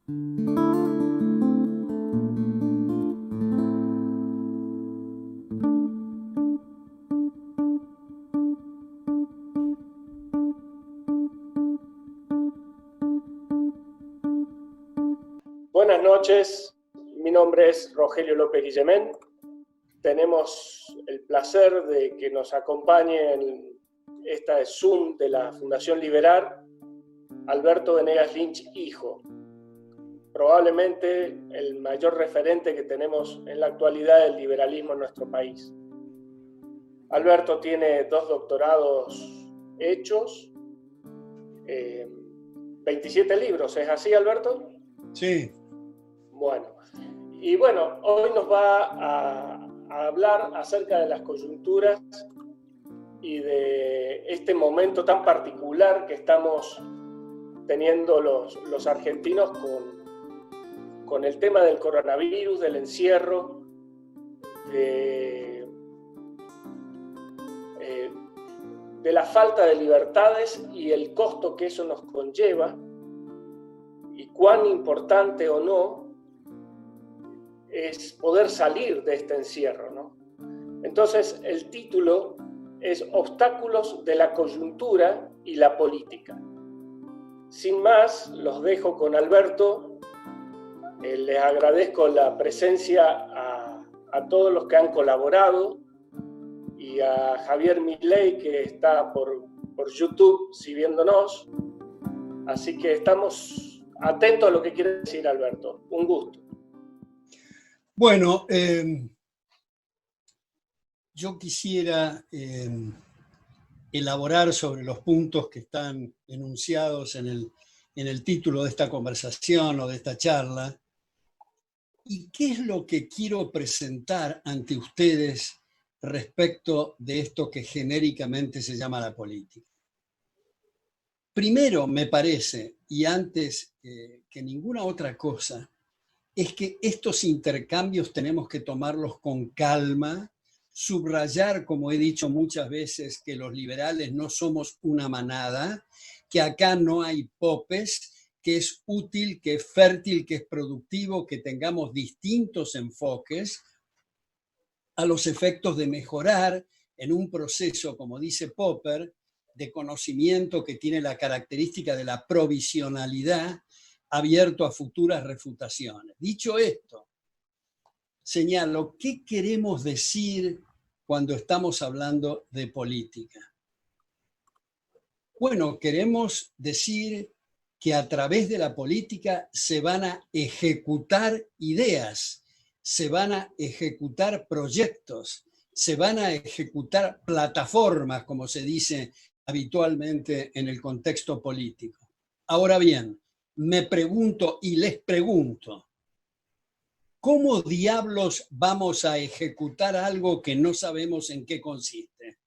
Buenas noches, mi nombre es Rogelio López Guillemén. Tenemos el placer de que nos acompañe en esta Zoom de la Fundación Liberar Alberto Venegas Lynch, hijo. Probablemente el mayor referente que tenemos en la actualidad del liberalismo en nuestro país. Alberto tiene 2 doctorados hechos, 27 libros, ¿es así, Alberto? Sí. Bueno, hoy nos va a hablar acerca de las coyunturas y de este momento tan particular que estamos teniendo los argentinos con el tema del coronavirus, del encierro, de la falta de libertades y el costo que eso nos conlleva, y cuán importante o no es poder salir de este encierro, ¿no? Entonces, el título es Obstáculos de la coyuntura y la política. Sin más, los dejo con Alberto. Les agradezco la presencia a todos los que han colaborado y a Javier Milei, que está por YouTube siguiéndonos. Así que estamos atentos a lo que quiere decir Alberto. Un gusto. Bueno, yo quisiera elaborar sobre los puntos que están enunciados en el título de esta conversación o de esta charla, y qué es lo que quiero presentar ante ustedes respecto de esto que genéricamente se llama la política. Primero, me parece, y antes que ninguna otra cosa, es que estos intercambios tenemos que tomarlos con calma, subrayar, como he dicho muchas veces, que los liberales no somos una manada, que acá no hay popes, que es útil, que es fértil, que es productivo, que tengamos distintos enfoques a los efectos de mejorar en un proceso, como dice Popper, de conocimiento que tiene la característica de la provisionalidad, abierto a futuras refutaciones. Dicho esto, señalo, ¿qué queremos decir cuando estamos hablando de política? Bueno, queremos decir que a través de la política se van a ejecutar ideas, se van a ejecutar proyectos, se van a ejecutar plataformas, como se dice habitualmente en el contexto político. Ahora bien, me pregunto y les pregunto, ¿cómo diablos vamos a ejecutar algo que no sabemos en qué consiste?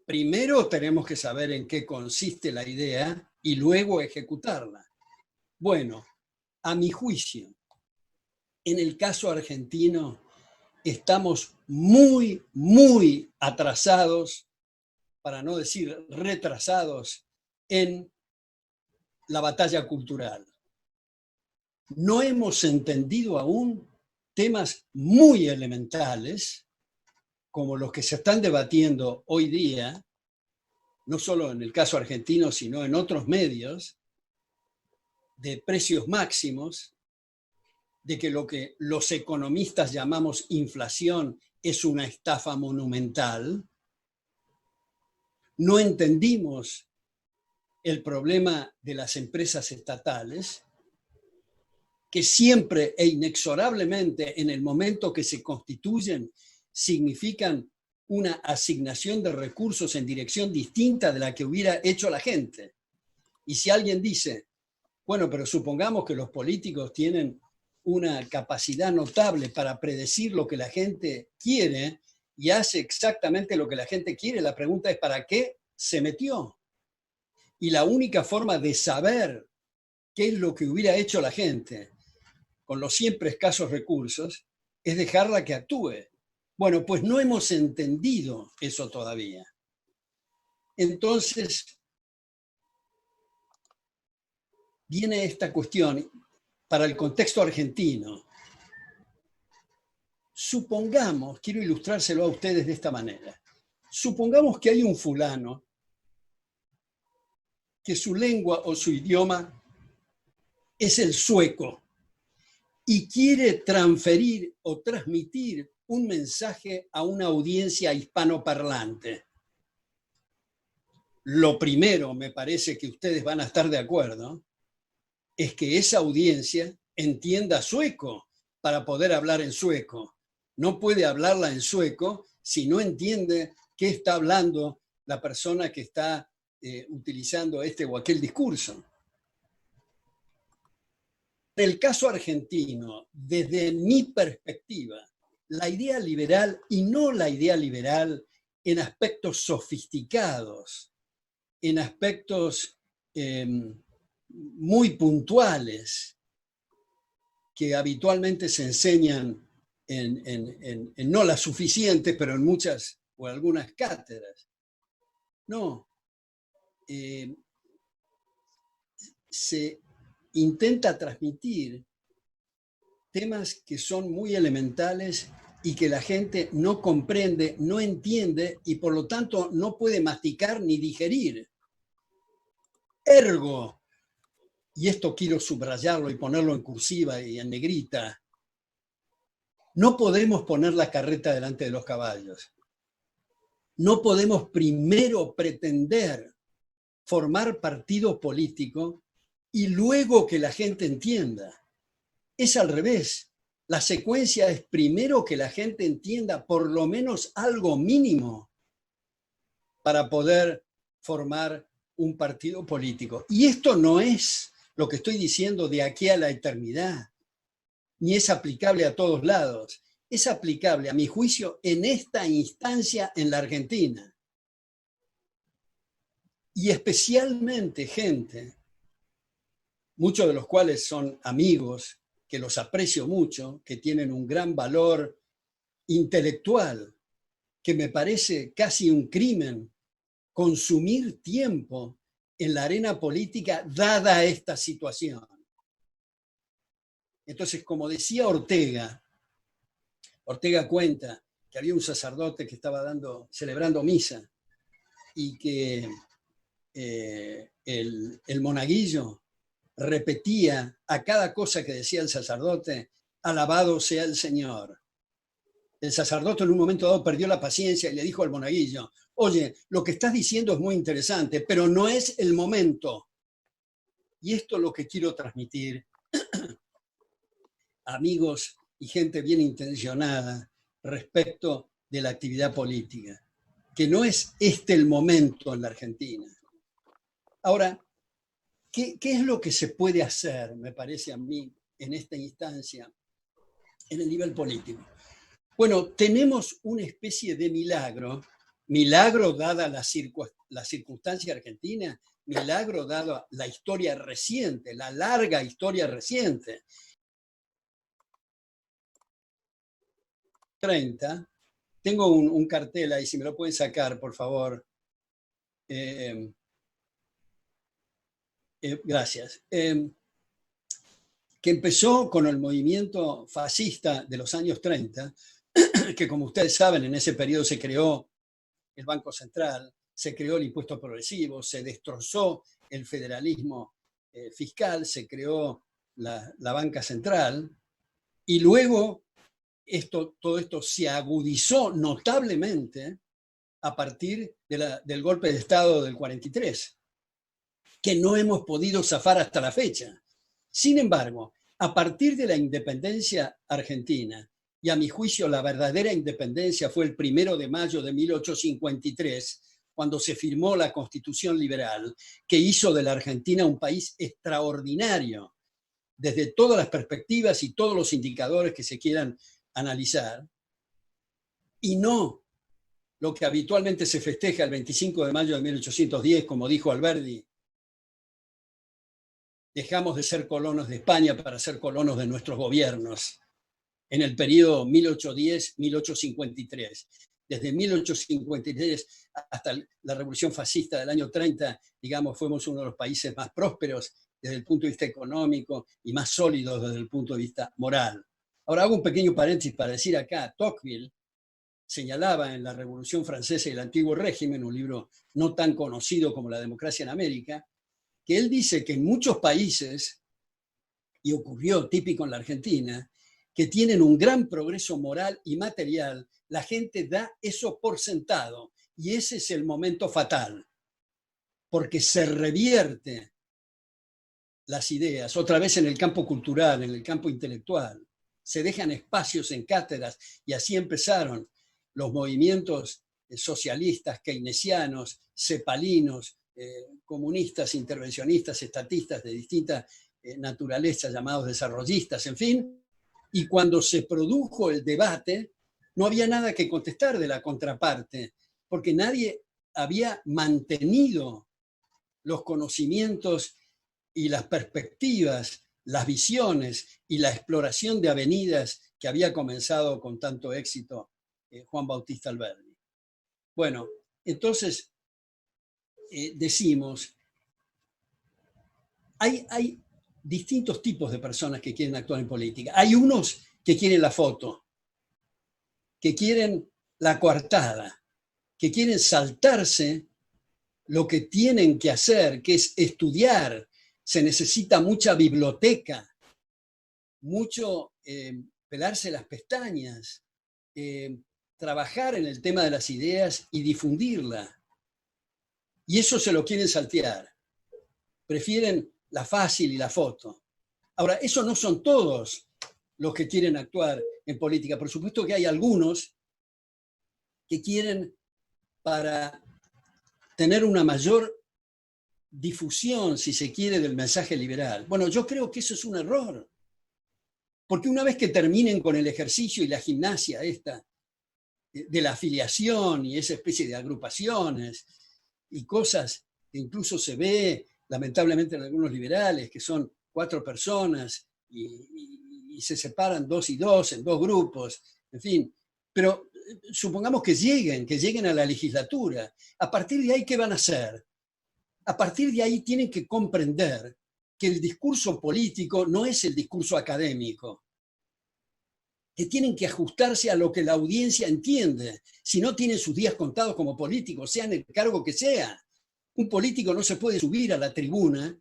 Primero tenemos que saber en qué consiste la idea y luego ejecutarla. Bueno, a mi juicio, en el caso argentino estamos muy, muy atrasados, para no decir retrasados, en la batalla cultural. No hemos entendido aún temas muy elementales, como los que se están debatiendo hoy día, no solo en el caso argentino, sino en otros medios, de precios máximos, de que lo que los economistas llamamos inflación es una estafa monumental. No entendimos el problema de las empresas estatales, que siempre e inexorablemente en el momento que se constituyen significan una asignación de recursos en dirección distinta de la que hubiera hecho la gente. Y si alguien dice, bueno, pero supongamos que los políticos tienen una capacidad notable para predecir lo que la gente quiere y hace exactamente lo que la gente quiere, la pregunta es ¿para qué se metió? Y la única forma de saber qué es lo que hubiera hecho la gente con los siempre escasos recursos es dejarla que actúe. Bueno, pues no hemos entendido eso todavía. Entonces, viene esta cuestión, para el contexto argentino. Supongamos, quiero ilustrárselo a ustedes de esta manera, supongamos que hay un fulano que su lengua o su idioma es el sueco y quiere transferir o transmitir un mensaje a una audiencia hispanoparlante. Lo primero, me parece que ustedes van a estar de acuerdo, es que esa audiencia entienda sueco para poder hablar en sueco. No puede hablarla en sueco si no entiende qué está hablando la persona que está utilizando este o aquel discurso. En el caso argentino, desde mi perspectiva, la idea liberal, y no la idea liberal en aspectos sofisticados, en aspectos muy puntuales, que habitualmente se enseñan en no las suficientes, pero en muchas o algunas cátedras. No. Se intenta transmitir temas que son muy elementales y que la gente no comprende, no entiende y por lo tanto no puede masticar ni digerir. Ergo, y esto quiero subrayarlo y ponerlo en cursiva y en negrita, no podemos poner la carreta delante de los caballos. No podemos primero pretender formar partido político y luego que la gente entienda. Es al revés. La secuencia es primero que la gente entienda por lo menos algo mínimo para poder formar un partido político. Y esto no es lo que estoy diciendo de aquí a la eternidad, ni es aplicable a todos lados. Es aplicable, a mi juicio, en esta instancia en la Argentina. Y especialmente gente, muchos de los cuales son amigos, que los aprecio mucho, que tienen un gran valor intelectual, que me parece casi un crimen consumir tiempo en la arena política dada esta situación. Entonces, como decía Ortega cuenta que había un sacerdote que estaba celebrando misa y que el monaguillo repetía a cada cosa que decía el sacerdote, alabado sea el Señor. El sacerdote en un momento dado perdió la paciencia y le dijo al monaguillo, oye, lo que estás diciendo es muy interesante, pero no es el momento. Y esto es lo que quiero transmitir, amigos y gente bien intencionada, respecto de la actividad política, que no es este el momento en la Argentina. Ahora, ¿qué es lo que se puede hacer, me parece a mí, en esta instancia, en el nivel político? Bueno, tenemos una especie de milagro dada la circunstancia argentina, milagro dada la historia reciente, la larga historia reciente. 30, tengo un cartel ahí, si me lo pueden sacar, por favor. Gracias. Que empezó con el movimiento fascista de los años 30, que como ustedes saben, en ese periodo se creó el Banco Central, se creó el impuesto progresivo, se destrozó el federalismo fiscal, se creó la banca central, y luego todo esto se agudizó notablemente a partir del golpe de Estado del 43, que no hemos podido zafar hasta la fecha. Sin embargo, a partir de la independencia argentina, y a mi juicio la verdadera independencia fue el 1 de mayo de 1853, cuando se firmó la Constitución Liberal, que hizo de la Argentina un país extraordinario, desde todas las perspectivas y todos los indicadores que se quieran analizar, y no lo que habitualmente se festeja el 25 de mayo de 1810, como dijo Alberdi, dejamos de ser colonos de España para ser colonos de nuestros gobiernos, en el periodo 1810-1853. Desde 1853 hasta la Revolución Fascista del año 30, digamos, fuimos uno de los países más prósperos desde el punto de vista económico y más sólidos desde el punto de vista moral. Ahora hago un pequeño paréntesis para decir acá, Tocqueville señalaba en La Revolución Francesa y el Antiguo Régimen, un libro no tan conocido como La democracia en América, que él dice que en muchos países, y ocurrió típico en la Argentina, que tienen un gran progreso moral y material, la gente da eso por sentado, y ese es el momento fatal, porque se revierte las ideas, otra vez en el campo cultural, en el campo intelectual, se dejan espacios en cátedras, y así empezaron los movimientos socialistas, keynesianos, cepalinos, comunistas, intervencionistas, estatistas de distinta naturaleza, llamados desarrollistas, en fin. Y cuando se produjo el debate, no había nada que contestar de la contraparte, porque nadie había mantenido los conocimientos y las perspectivas, las visiones y la exploración de avenidas que había comenzado con tanto éxito Juan Bautista Alberdi. Bueno, entonces decimos, hay distintos tipos de personas que quieren actuar en política. Hay unos que quieren la foto, que quieren la coartada, que quieren saltarse lo que tienen que hacer, que es estudiar. Se necesita mucha biblioteca, mucho pelarse las pestañas, trabajar en el tema de las ideas y difundirla. Y eso se lo quieren saltear. Prefieren la fácil y la foto. Ahora, eso no son todos los que quieren actuar en política. Por supuesto que hay algunos que quieren, para tener una mayor difusión, si se quiere, del mensaje liberal. Bueno, yo creo que eso es un error. Porque una vez que terminen con el ejercicio y la gimnasia esta de la afiliación y esa especie de agrupaciones y cosas que incluso se ve lamentablemente en algunos liberales, que son 4 personas y se separan 2 y 2 en 2 grupos, en fin. Pero supongamos que lleguen a la legislatura. A partir de ahí, ¿qué van a hacer? A partir de ahí tienen que comprender que el discurso político no es el discurso académico, que tienen que ajustarse a lo que la audiencia entiende. Si no tienen sus días contados como políticos, sean el cargo que sea. Un político no se puede subir a la tribuna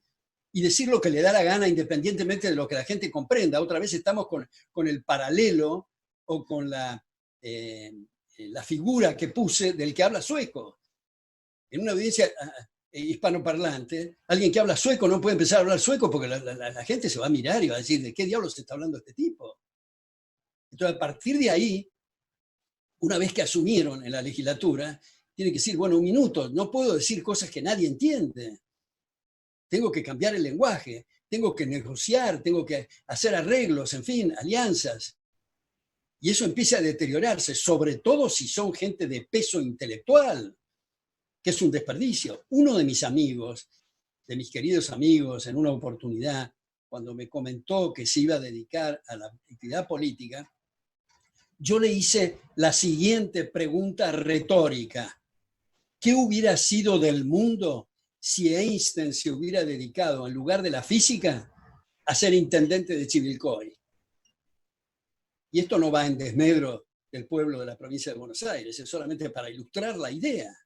y decir lo que le da la gana independientemente de lo que la gente comprenda. Otra vez estamos con el paralelo o con la figura que puse del que habla sueco. En una audiencia hispanoparlante, alguien que habla sueco no puede empezar a hablar sueco porque la gente se va a mirar y va a decir, ¿de qué diablos se está hablando este tipo? Entonces, a partir de ahí, una vez que asumieron en la legislatura, tiene que decir, bueno, un minuto, no puedo decir cosas que nadie entiende. Tengo que cambiar el lenguaje, tengo que negociar, tengo que hacer arreglos, en fin, alianzas. Y eso empieza a deteriorarse, sobre todo si son gente de peso intelectual, que es un desperdicio. Uno de mis amigos, de mis queridos amigos, en una oportunidad, cuando me comentó que se iba a dedicar a la actividad política, yo le hice la siguiente pregunta retórica. ¿Qué hubiera sido del mundo si Einstein se hubiera dedicado, en lugar de la física, a ser intendente de Chivilcoy? Y esto no va en desmedro del pueblo de la provincia de Buenos Aires, es solamente para ilustrar la idea.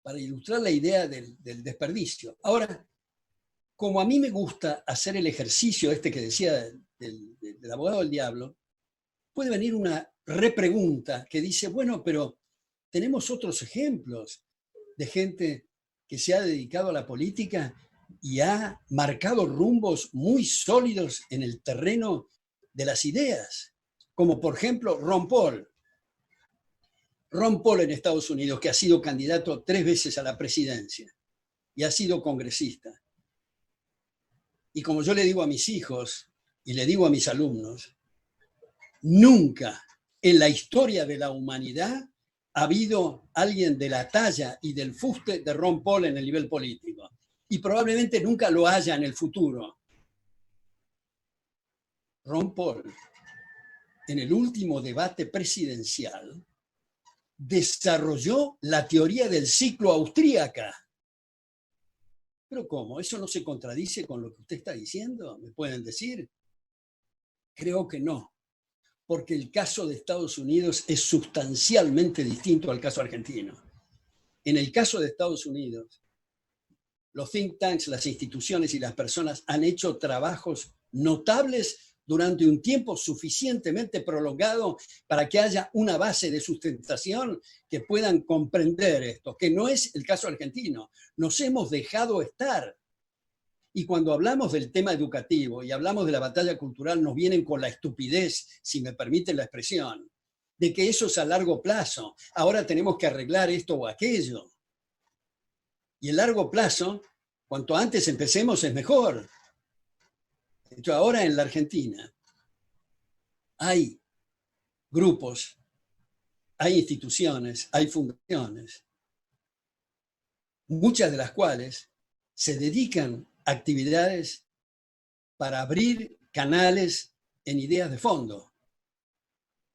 Para ilustrar la idea del desperdicio. Ahora, como a mí me gusta hacer el ejercicio este que decía del abogado del diablo, puede venir una repregunta que dice, bueno, pero tenemos otros ejemplos de gente que se ha dedicado a la política y ha marcado rumbos muy sólidos en el terreno de las ideas, como por ejemplo Ron Paul. Ron Paul en Estados Unidos, que ha sido candidato 3 veces a la presidencia y ha sido congresista. Y como yo le digo a mis hijos y le digo a mis alumnos, nunca en la historia de la humanidad ha habido alguien de la talla y del fuste de Ron Paul en el nivel político. Y probablemente nunca lo haya en el futuro. Ron Paul, en el último debate presidencial, desarrolló la teoría del ciclo austríaca. Pero ¿cómo? ¿Eso no se contradice con lo que usted está diciendo? ¿Me pueden decir? Creo que no, porque el caso de Estados Unidos es sustancialmente distinto al caso argentino. En el caso de Estados Unidos, los think tanks, las instituciones y las personas han hecho trabajos notables durante un tiempo suficientemente prolongado para que haya una base de sustentación que puedan comprender esto, que no es el caso argentino. Nos hemos dejado estar. Y cuando hablamos del tema educativo y hablamos de la batalla cultural, nos vienen con la estupidez, si me permiten la expresión, de que eso es a largo plazo. Ahora tenemos que arreglar esto o aquello. Y el largo plazo, cuanto antes empecemos, es mejor. Entonces, ahora en la Argentina hay grupos, hay instituciones, hay fundaciones, muchas de las cuales se dedican a actividades para abrir canales en ideas de fondo.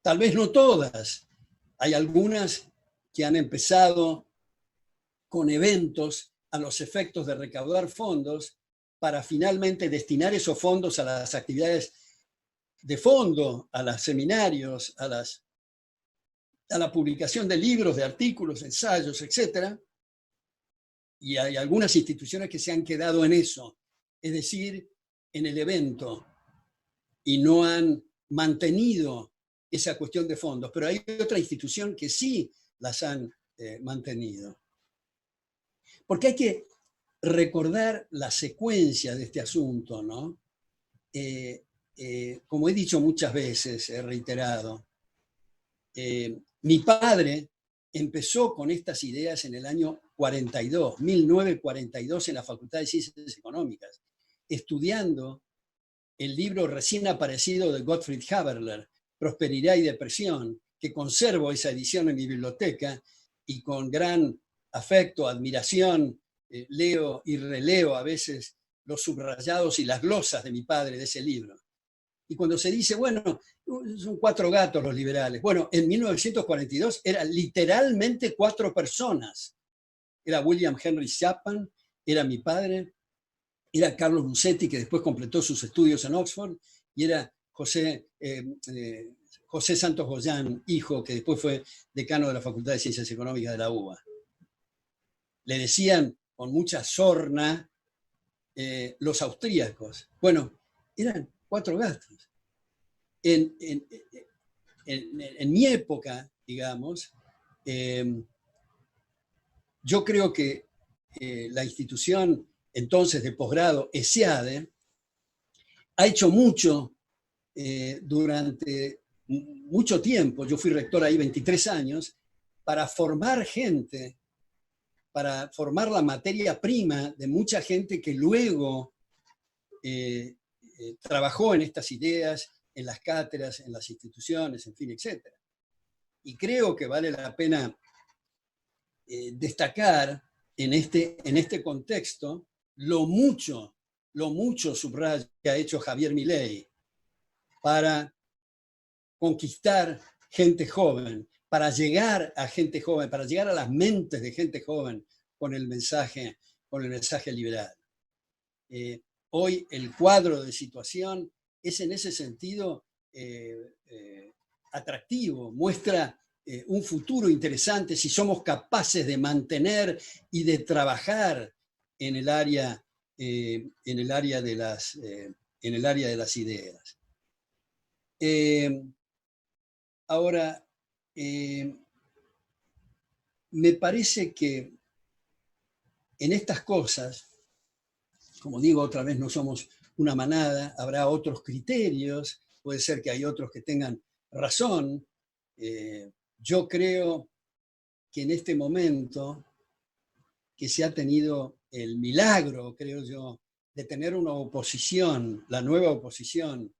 Tal vez no todas. Hay algunas que han empezado con eventos a los efectos de recaudar fondos para finalmente destinar esos fondos a las actividades de fondo, a los seminarios, a la publicación de libros, de artículos, ensayos, etc. Y hay algunas instituciones que se han quedado en eso, es decir, en el evento, y no han mantenido esa cuestión de fondos. Pero hay otra institución que sí las han mantenido. Porque hay que recordar la secuencia de este asunto, ¿no? Como he dicho muchas veces, he reiterado, mi padre empezó con estas ideas en el año 42, 1942, en la Facultad de Ciencias Económicas, estudiando el libro recién aparecido de Gottfried Haberler, Prosperidad y Depresión, que conservo esa edición en mi biblioteca y con gran afecto, admiración, leo y releo a veces los subrayados y las glosas de mi padre de ese libro. Y cuando se dice, bueno, son 4 gatos los liberales. Bueno, en 1942 eran literalmente 4 personas. Era William Henry Chapman, era mi padre, era Carlos Musetti, que después completó sus estudios en Oxford, y era José Santos Goyán, hijo, que después fue decano de la Facultad de Ciencias Económicas de la UBA. Le decían con mucha sorna los austríacos. Bueno, eran 4 gatos. En mi época, digamos, yo creo que la institución entonces de posgrado, ESEADE, ha hecho mucho durante mucho tiempo. Yo fui rector ahí 23 años, para formar gente, para formar la materia prima de mucha gente que luego trabajó en estas ideas, en las cátedras, en las instituciones, en fin, etc. Y creo que vale la pena destacar en este contexto lo mucho, subrayo, que ha hecho Javier Milei para conquistar gente joven, para llegar a gente joven, para llegar a las mentes de gente joven con el mensaje liberal. Hoy el cuadro de situación es en ese sentido atractivo, muestra un futuro interesante si somos capaces de mantener y de trabajar en el área de las ideas. Ahora, me parece que en estas cosas, como digo otra vez, no somos una manada, habrá otros criterios, puede ser que hay otros que tengan razón. Yo creo que en este momento que se ha tenido el milagro, creo yo, de tener una oposición, la nueva oposición,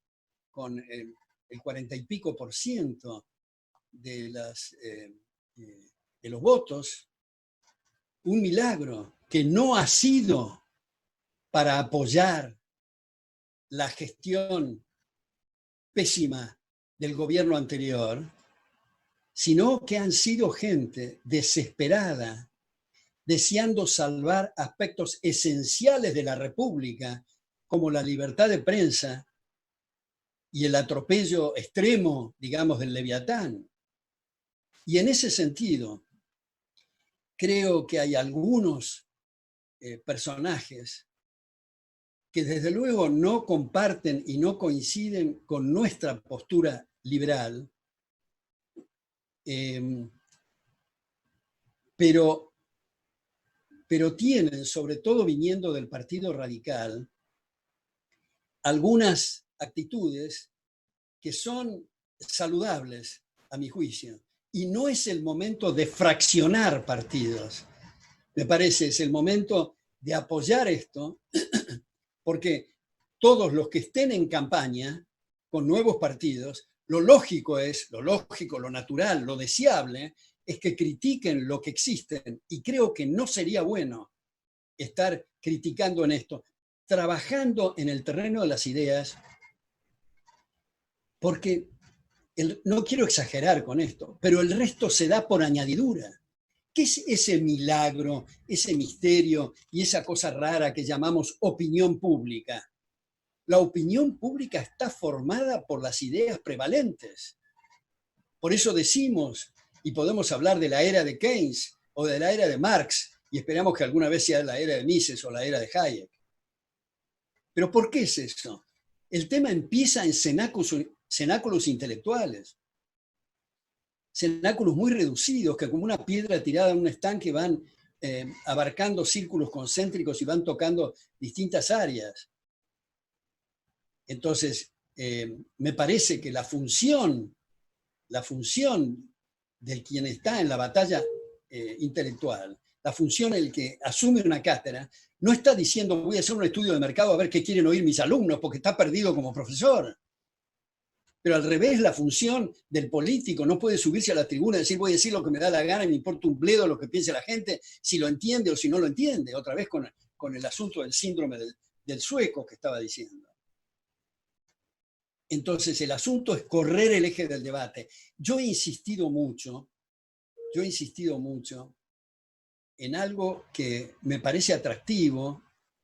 con el 40 y pico % de los votos, un milagro que no ha sido para apoyar la gestión pésima del gobierno anterior, sino que han sido gente desesperada deseando salvar aspectos esenciales de la República, como la libertad de prensa y el atropello extremo, digamos, del Leviatán. Y en ese sentido, creo que hay algunos personajes que desde luego no comparten y no coinciden con nuestra postura liberal, pero tienen, sobre todo viniendo del Partido Radical, algunas actitudes que son saludables, a mi juicio. Y no es el momento de fraccionar partidos. Me parece, es el momento de apoyar esto, porque todos los que estén en campaña con nuevos partidos, lo lógico, lo natural, lo deseable, es que critiquen lo que existen. Y creo que no sería bueno estar criticando en esto, trabajando en el terreno de las ideas, porque no quiero exagerar con esto, pero el resto se da por añadidura. ¿Qué es ese milagro, ese misterio y esa cosa rara que llamamos opinión pública? La opinión pública está formada por las ideas prevalentes. Por eso decimos, y podemos hablar de la era de Keynes o de la era de Marx, y esperamos que alguna vez sea la era de Mises o la era de Hayek. ¿Pero por qué es eso? El tema empieza en cenáculos intelectuales, cenáculos muy reducidos que como una piedra tirada en un estanque van abarcando círculos concéntricos y van tocando distintas áreas. Entonces, me parece que la función del quien está en la batalla intelectual, la función del que asume una cátedra, no está diciendo voy a hacer un estudio de mercado a ver qué quieren oír mis alumnos, porque está perdido como profesor. Pero al revés, la función del político no puede subirse a la tribuna y decir voy a decir lo que me da la gana y me importa un bledo lo que piense la gente, si lo entiende o si no lo entiende. Otra vez con el asunto del síndrome del sueco que estaba diciendo. Entonces el asunto es correr el eje del debate. Yo he insistido mucho en algo que me parece atractivo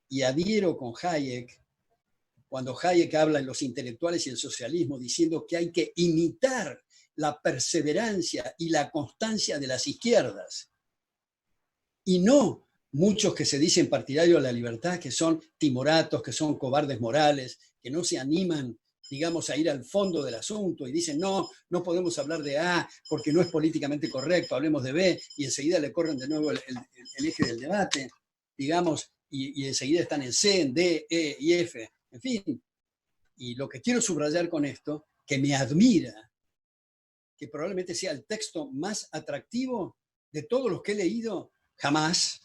y adhiero con Hayek, cuando Hayek habla en Los intelectuales y el socialismo, diciendo que hay que imitar la perseverancia y la constancia de las izquierdas, y no muchos que se dicen partidarios de la libertad, que son timoratos, que son cobardes morales, que no se animan, digamos, a ir al fondo del asunto y dicen, no podemos hablar de A porque no es políticamente correcto, hablemos de B, y enseguida le corren de nuevo el eje del debate, digamos, y enseguida están en C, en D, E y F. En fin, y lo que quiero subrayar con esto, que me admira, que probablemente sea el texto más atractivo de todos los que he leído jamás,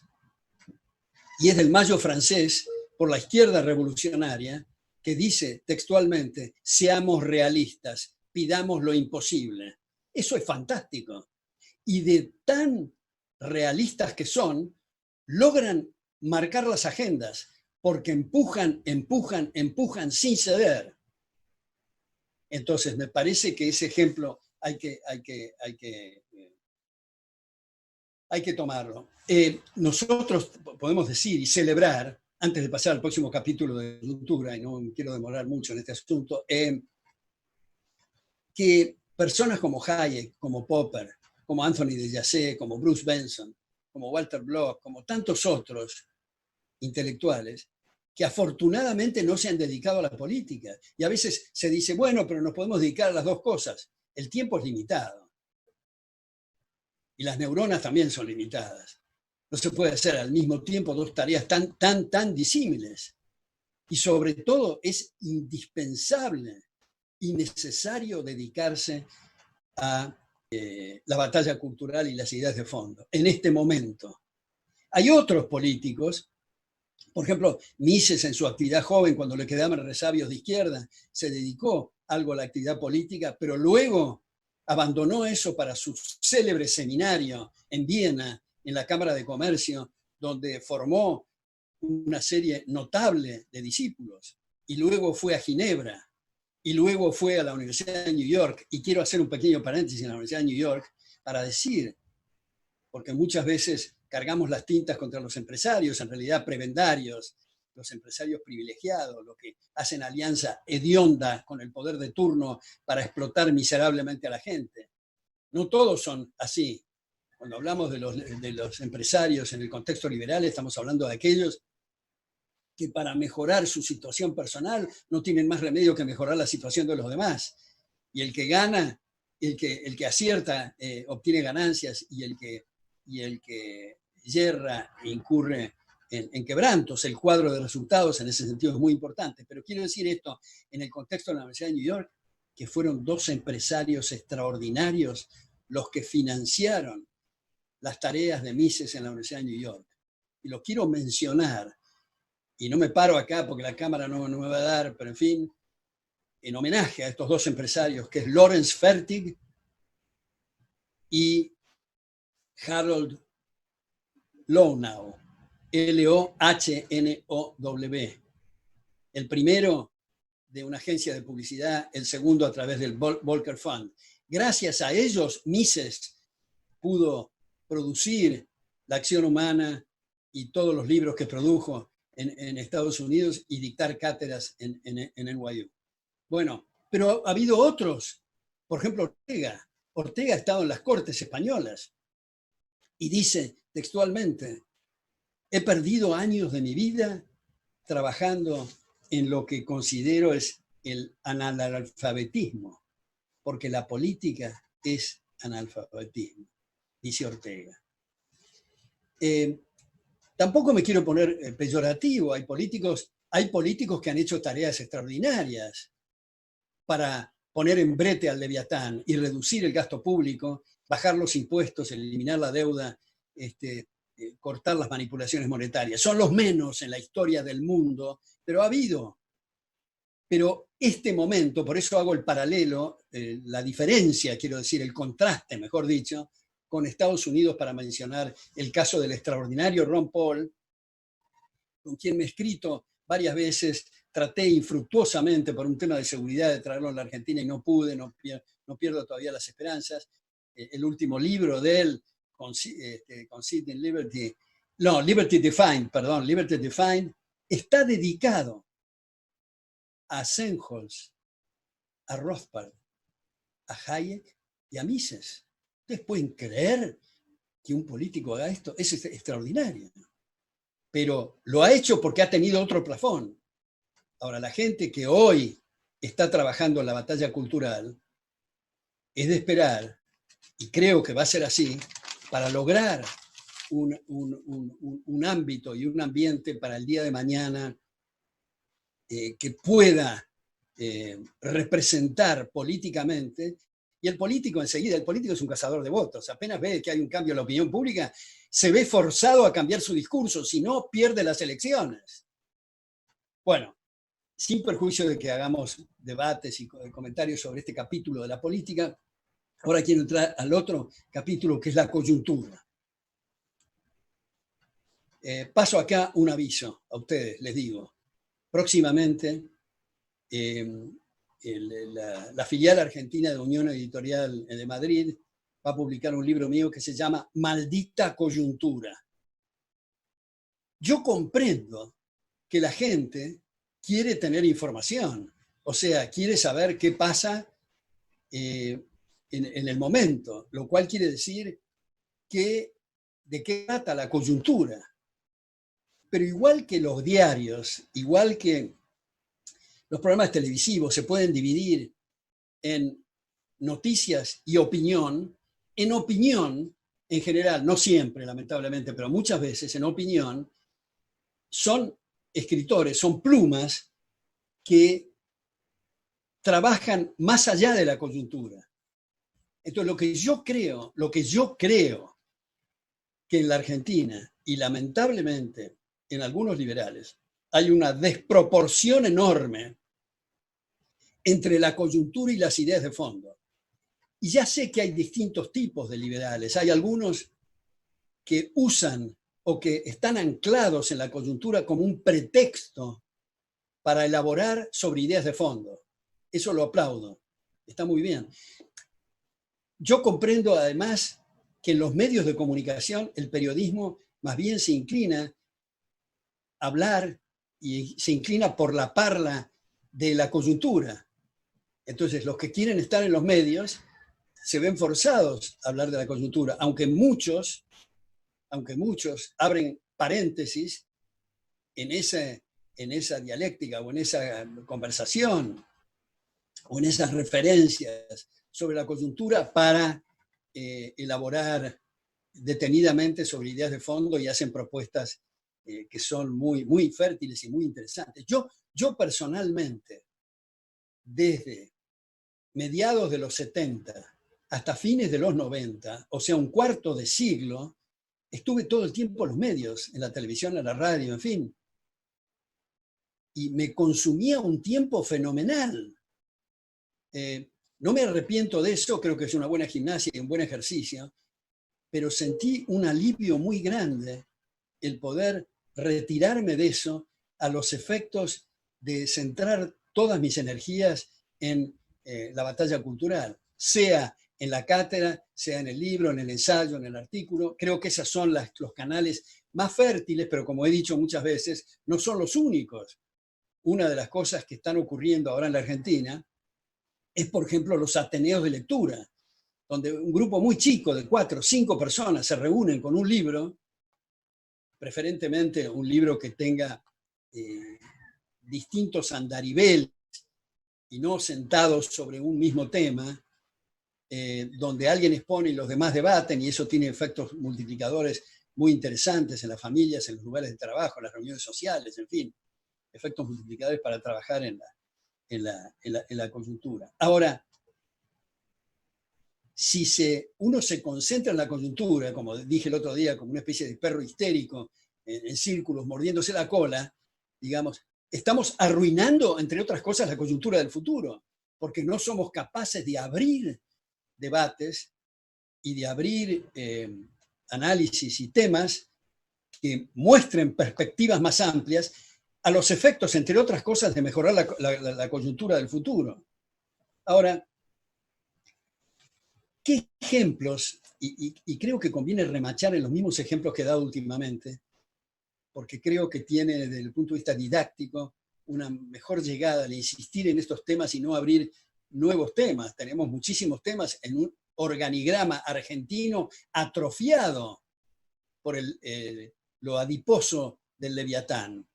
y es del Mayo francés por la izquierda revolucionaria, que dice textualmente, seamos realistas, pidamos lo imposible. Eso es fantástico. Y de tan realistas que son, logran marcar las agendas, porque empujan sin ceder. Entonces, me parece que ese ejemplo hay que tomarlo. Nosotros podemos decir y celebrar, antes de pasar al próximo capítulo de Ruptura, y no quiero demorar mucho en este asunto, que personas como Hayek, como Popper, como Anthony de Jazet, como Bruce Benson, como Walter Block, como tantos otros intelectuales, que afortunadamente no se han dedicado a la política. Y a veces se dice, bueno, pero nos podemos dedicar a las dos cosas. El tiempo es limitado. Y las neuronas también son limitadas. No se puede hacer al mismo tiempo dos tareas tan disímiles. Y sobre todo es indispensable y necesario dedicarse a la batalla cultural y las ideas de fondo, en este momento. Hay otros políticos, por ejemplo, Mises en su actividad joven, cuando le quedaban resabios de izquierda, se dedicó algo a la actividad política, pero luego abandonó eso para su célebre seminario en Viena, en la Cámara de Comercio, donde formó una serie notable de discípulos, y luego fue a Ginebra, y luego fue a la Universidad de New York, y quiero hacer un pequeño paréntesis en la Universidad de New York para decir, porque muchas veces cargamos las tintas contra los empresarios, en realidad prebendarios, los empresarios privilegiados, los que hacen alianza hedionda con el poder de turno para explotar miserablemente a la gente. No todos son así. Cuando hablamos de los empresarios en el contexto liberal, estamos hablando de aquellos que para mejorar su situación personal no tienen más remedio que mejorar la situación de los demás. Y el que gana, el que acierta, obtiene ganancias, y el que yerra incurre en quebrantos. El cuadro de resultados en ese sentido es muy importante. Pero quiero decir esto en el contexto de la Universidad de New York, que fueron dos empresarios extraordinarios los que financiaron las tareas de Mises en la Universidad de New York. Y lo quiero mencionar, y no me paro acá porque la cámara no me va a dar, pero en fin, en homenaje a estos dos empresarios, que es Lawrence Fertig y Harold Lohnow, Lohnow. El primero de una agencia de publicidad, el segundo a través del Volcker Fund. Gracias a ellos, Mises pudo producir La acción humana y todos los libros que produjo en Estados Unidos y dictar cátedras en NYU. Bueno, pero ha habido otros. Por ejemplo, Ortega. Ortega ha estado en las Cortes españolas y dice textualmente: he perdido años de mi vida trabajando en lo que considero es el analfabetismo, porque la política es analfabetismo, dice Ortega. Tampoco me quiero poner peyorativo. Hay políticos que han hecho tareas extraordinarias para poner en brete al Leviatán y reducir el gasto público, bajar los impuestos, eliminar la deuda, cortar las manipulaciones monetarias. Son los menos en la historia del mundo, pero ha habido. Pero este momento, por eso hago el paralelo, la diferencia, quiero decir, el contraste, mejor dicho, con Estados Unidos, para mencionar el caso del extraordinario Ron Paul, con quien me he escrito varias veces. Traté infructuosamente por un tema de seguridad de traerlo a la Argentina y no pude, no pierdo todavía las esperanzas. El último libro de él, Conceit Liberty, no, Liberty Defined, está dedicado a Sennholz, a Rothbard, a Hayek y a Mises. ¿Ustedes pueden creer que un político haga esto? Es extraordinario. Pero lo ha hecho porque ha tenido otro plafón. Ahora, la gente que hoy está trabajando en la batalla cultural, es de esperar, y creo que va a ser así, para lograr un ámbito y un ambiente para el día de mañana que pueda representar políticamente. Y el político enseguida, el político es un cazador de votos. Apenas ve que hay un cambio en la opinión pública, se ve forzado a cambiar su discurso, si no pierde las elecciones. Bueno, sin perjuicio de que hagamos debates y comentarios sobre este capítulo de la política, ahora quiero entrar al otro capítulo, que es la coyuntura. Paso acá un aviso a ustedes, les digo. Próximamente, la filial argentina de Unión Editorial de Madrid va a publicar un libro mío que se llama Maldita Coyuntura. Yo comprendo que la gente quiere tener información, o sea, quiere saber qué pasa en el momento, lo cual quiere decir que de qué trata la coyuntura. Pero igual que los diarios, igual que los programas televisivos se pueden dividir en noticias y opinión, en opinión, en general, no siempre, lamentablemente, pero muchas veces en opinión, son escritores, son plumas que trabajan más allá de la coyuntura. Entonces, lo que yo creo que en la Argentina, y lamentablemente en algunos liberales, hay una desproporción enorme entre la coyuntura y las ideas de fondo. Y ya sé que hay distintos tipos de liberales. Hay algunos que usan o que están anclados en la coyuntura como un pretexto para elaborar sobre ideas de fondo. Eso lo aplaudo. Está muy bien. Yo comprendo además que en los medios de comunicación el periodismo más bien se inclina a hablar y se inclina por la parla de la coyuntura. Entonces, los que quieren estar en los medios se ven forzados a hablar de la coyuntura, aunque muchos abren paréntesis en esa dialéctica o en esa conversación o en esas referencias sobre la coyuntura para elaborar detenidamente sobre ideas de fondo y hacen propuestas que son muy, muy fértiles y muy interesantes. Yo personalmente, desde mediados de los 70 hasta fines de los 90, o sea, un cuarto de siglo, estuve todo el tiempo en los medios, en la televisión, en la radio, en fin. Y me consumía un tiempo fenomenal. No me arrepiento de eso, creo que es una buena gimnasia y un buen ejercicio, pero sentí un alivio muy grande el poder retirarme de eso a los efectos de centrar todas mis energías en la batalla cultural, sea en la cátedra, sea en el libro, en el ensayo, en el artículo. Creo que esos son los canales más fértiles, pero como he dicho muchas veces, no son los únicos. Una de las cosas que están ocurriendo ahora en la Argentina es, por ejemplo, los ateneos de lectura, donde un grupo muy chico de 4 o 5 personas se reúnen con un libro, preferentemente un libro que tenga distintos andariveles y no sentados sobre un mismo tema, donde alguien expone y los demás debaten, y eso tiene efectos multiplicadores muy interesantes en las familias, en los lugares de trabajo, en las reuniones sociales, en fin, efectos multiplicadores para trabajar en la coyuntura. Ahora, si uno se concentra en la coyuntura, como dije el otro día, como una especie de perro histérico en círculos, mordiéndose la cola, digamos, estamos arruinando, entre otras cosas, la coyuntura del futuro, porque no somos capaces de abrir debates y de abrir análisis y temas que muestren perspectivas más amplias a los efectos, entre otras cosas, de mejorar la coyuntura del futuro. Ahora, ¿qué ejemplos? Y creo que conviene remachar en los mismos ejemplos que he dado últimamente, porque creo que tiene, desde el punto de vista didáctico, una mejor llegada al insistir en estos temas y no abrir nuevos temas. Tenemos muchísimos temas en un organigrama argentino atrofiado por lo adiposo del Leviatán.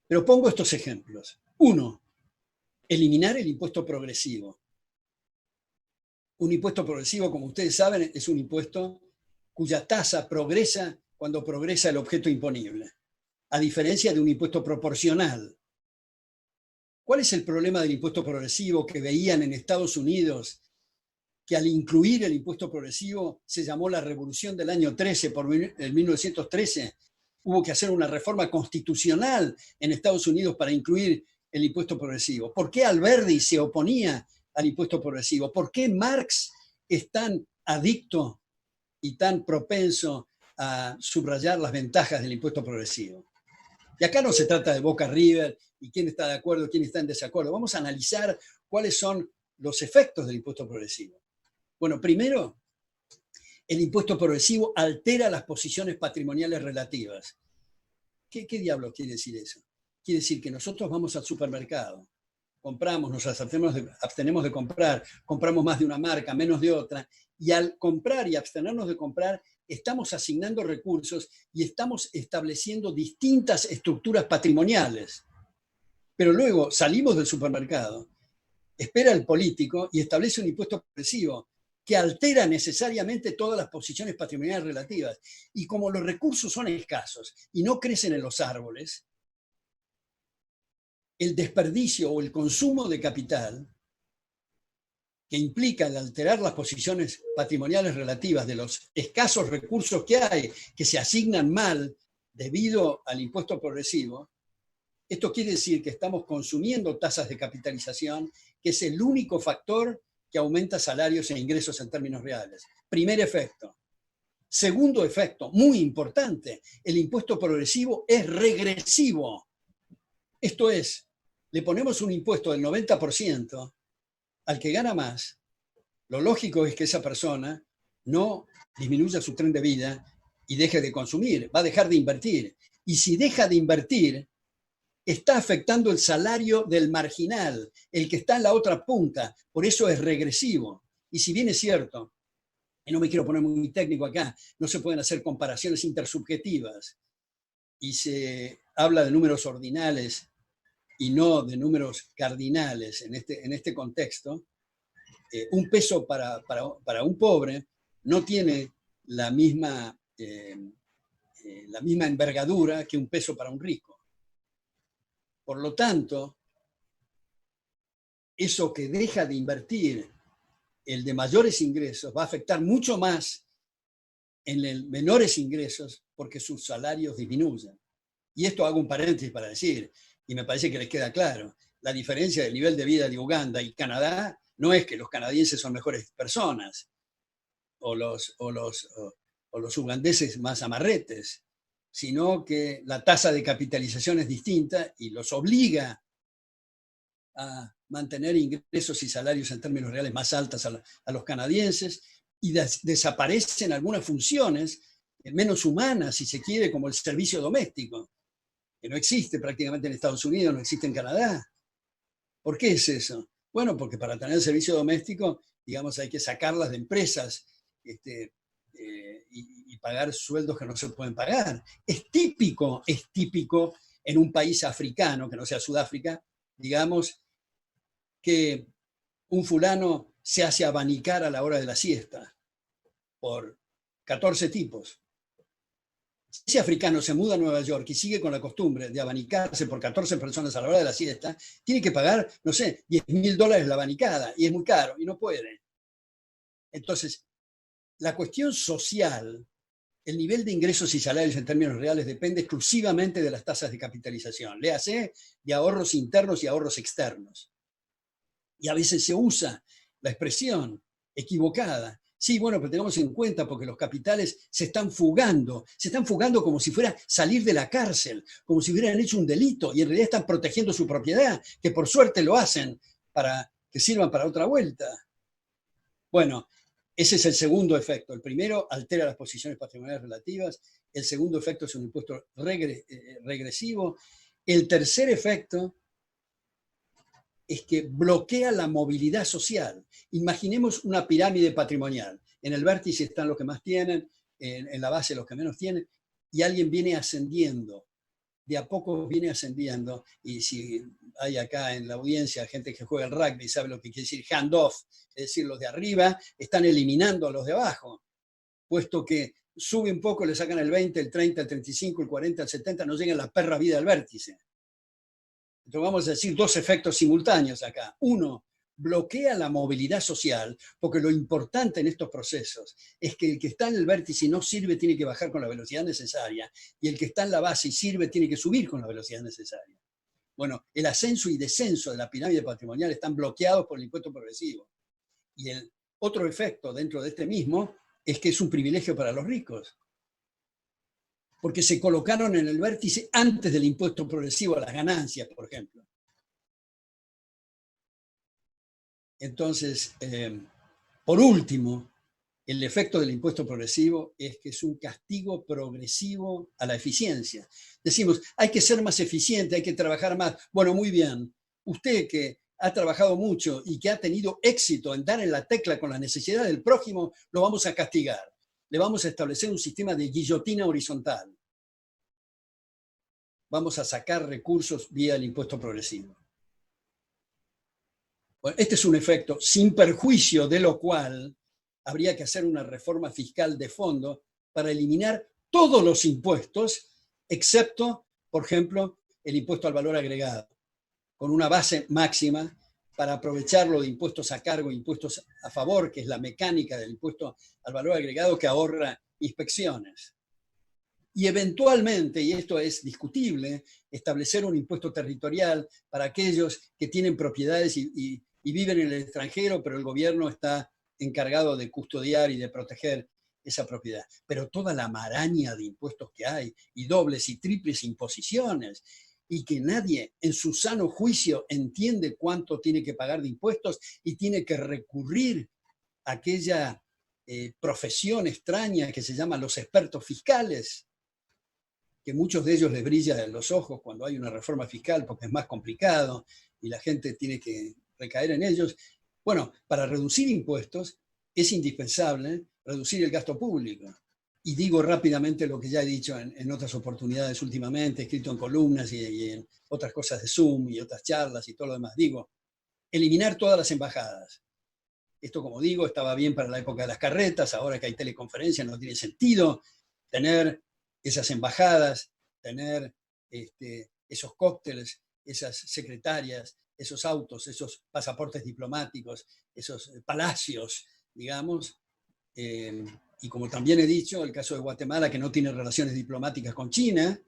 Pero pongo estos ejemplos. 1, eliminar el impuesto progresivo. Un impuesto progresivo, como ustedes saben, es un impuesto cuya tasa progresa cuando progresa el objeto imponible, a diferencia de un impuesto proporcional. ¿Cuál es el problema del impuesto progresivo que veían en Estados Unidos, que al incluir el impuesto progresivo se llamó la Revolución del año 13, por el 1913? Hubo que hacer una reforma constitucional en Estados Unidos para incluir el impuesto progresivo. ¿Por qué Alberdi se oponía al impuesto progresivo? ¿Por qué Marx es tan adicto y tan propenso a subrayar las ventajas del impuesto progresivo? Y acá no se trata de Boca River y quién está de acuerdo, quién está en desacuerdo. Vamos a analizar cuáles son los efectos del impuesto progresivo. Bueno, primero, el impuesto progresivo altera las posiciones patrimoniales relativas. ¿Qué diablo quiere decir eso? Quiere decir que nosotros vamos al supermercado, compramos, nos abstenemos de comprar, compramos más de una marca, menos de otra, y al comprar y abstenernos de comprar, estamos asignando recursos y estamos estableciendo distintas estructuras patrimoniales. Pero luego salimos del supermercado, espera el político y establece un impuesto progresivo que altera necesariamente todas las posiciones patrimoniales relativas. Y como los recursos son escasos y no crecen en los árboles, el desperdicio o el consumo de capital, que implica el alterar las posiciones patrimoniales relativas de los escasos recursos que hay, que se asignan mal debido al impuesto progresivo, esto quiere decir que estamos consumiendo tasas de capitalización, que es el único factor que aumenta salarios e ingresos en términos reales. Primer efecto. Segundo efecto, muy importante, el impuesto progresivo es regresivo. Esto es, le ponemos un impuesto del 90% al que gana más. Lo lógico es que esa persona no disminuya su tren de vida y deje de consumir, va a dejar de invertir. Y si deja de invertir, está afectando el salario del marginal, el que está en la otra punta. Por eso es regresivo. Y si bien es cierto, y no me quiero poner muy técnico acá, no se pueden hacer comparaciones intersubjetivas y se habla de números ordinales y no de números cardinales en este contexto, un peso para un pobre no tiene la misma envergadura que un peso para un rico. Por lo tanto, eso que deja de invertir el de mayores ingresos va a afectar mucho más en el menores ingresos porque sus salarios disminuyen. Y esto hago un paréntesis para decir, y me parece que les queda claro, la diferencia del nivel de vida de Uganda y Canadá no es que los canadienses son mejores personas o los ugandeses más amarretes, sino que la tasa de capitalización es distinta y los obliga a mantener ingresos y salarios en términos reales más altos a los canadienses, y desaparecen algunas funciones menos humanas, si se quiere, como el servicio doméstico, que no existe prácticamente en Estados Unidos, no existe en Canadá. ¿Por qué es eso? Bueno, porque para tener el servicio doméstico, digamos, hay que sacarlas de empresas y pagar sueldos que no se pueden pagar. Es típico en un país africano, que no sea Sudáfrica, digamos, que un fulano se hace abanicar a la hora de la siesta por 14 tipos. Si ese africano se muda a Nueva York y sigue con la costumbre de abanicarse por 14 personas a la hora de la siesta, tiene que pagar, no sé, $10.000 la abanicada, y es muy caro, y no puede. Entonces, la cuestión social, el nivel de ingresos y salarios en términos reales depende exclusivamente de las tasas de capitalización, léase, de ahorros internos y ahorros externos. Y a veces se usa la expresión equivocada. Sí, bueno, pero tengamos en cuenta porque los capitales se están fugando como si fuera salir de la cárcel, como si hubieran hecho un delito y en realidad están protegiendo su propiedad, que por suerte lo hacen para que sirvan para otra vuelta. Bueno, ese es el segundo efecto. El primero altera las posiciones patrimoniales relativas, el segundo efecto es un impuesto regresivo, el tercer efecto es que bloquea la movilidad social. Imaginemos una pirámide patrimonial. En el vértice están los que más tienen, en la base los que menos tienen, y alguien viene ascendiendo. De a poco viene ascendiendo, y si hay acá en la audiencia gente que juega el rugby sabe lo que quiere decir handoff, es decir, los de arriba están eliminando a los de abajo, puesto que sube un poco, le sacan el 20, el 30, el 35, el 40, el 70, no llegan a la perra vida del vértice. Entonces vamos a decir dos efectos simultáneos acá. Uno, bloquea la movilidad social, porque lo importante en estos procesos es que el que está en el vértice y no sirve tiene que bajar con la velocidad necesaria, y el que está en la base y sirve tiene que subir con la velocidad necesaria. Bueno, el ascenso y descenso de la pirámide patrimonial están bloqueados por el impuesto progresivo. Y el otro efecto dentro de este mismo es que es un privilegio para los ricos, porque se colocaron en el vértice antes del impuesto progresivo a las ganancias, por ejemplo. Entonces, por último, el efecto del impuesto progresivo es que es un castigo progresivo a la eficiencia. Decimos, hay que ser más eficiente, hay que trabajar más. Bueno, muy bien. Usted que ha trabajado mucho y que ha tenido éxito en dar en la tecla con la necesidad del prójimo, lo vamos a castigar. Le vamos a establecer un sistema de guillotina horizontal. Vamos a sacar recursos vía el impuesto progresivo. Bueno, este es un efecto sin perjuicio de lo cual habría que hacer una reforma fiscal de fondo para eliminar todos los impuestos, excepto, por ejemplo, el impuesto al valor agregado, con una base máxima para aprovecharlo de impuestos a cargo, impuestos a favor, que es la mecánica del impuesto al valor agregado que ahorra inspecciones. Y eventualmente, y esto es discutible, establecer un impuesto territorial para aquellos que tienen propiedades y viven en el extranjero, pero el gobierno está encargado de custodiar y de proteger esa propiedad. Pero toda la maraña de impuestos que hay, y dobles y triples imposiciones, y que nadie en su sano juicio entiende cuánto tiene que pagar de impuestos y tiene que recurrir a aquella profesión extraña que se llama los expertos fiscales, que muchos de ellos les brilla en los ojos cuando hay una reforma fiscal porque es más complicado y la gente tiene que recaer en ellos. Bueno, para reducir impuestos es indispensable reducir el gasto público. Y digo rápidamente lo que ya he dicho en otras oportunidades últimamente, escrito en columnas y en otras cosas de Zoom y otras charlas y todo lo demás. Digo, eliminar todas las embajadas. Esto, como digo, estaba bien para la época de las carretas, ahora que hay teleconferencias no tiene sentido tener esas embajadas, tener esos cócteles, esas secretarias, esos autos, esos pasaportes diplomáticos, esos palacios, digamos. Y como también he dicho, el caso de Guatemala, que no tiene relaciones diplomáticas con China,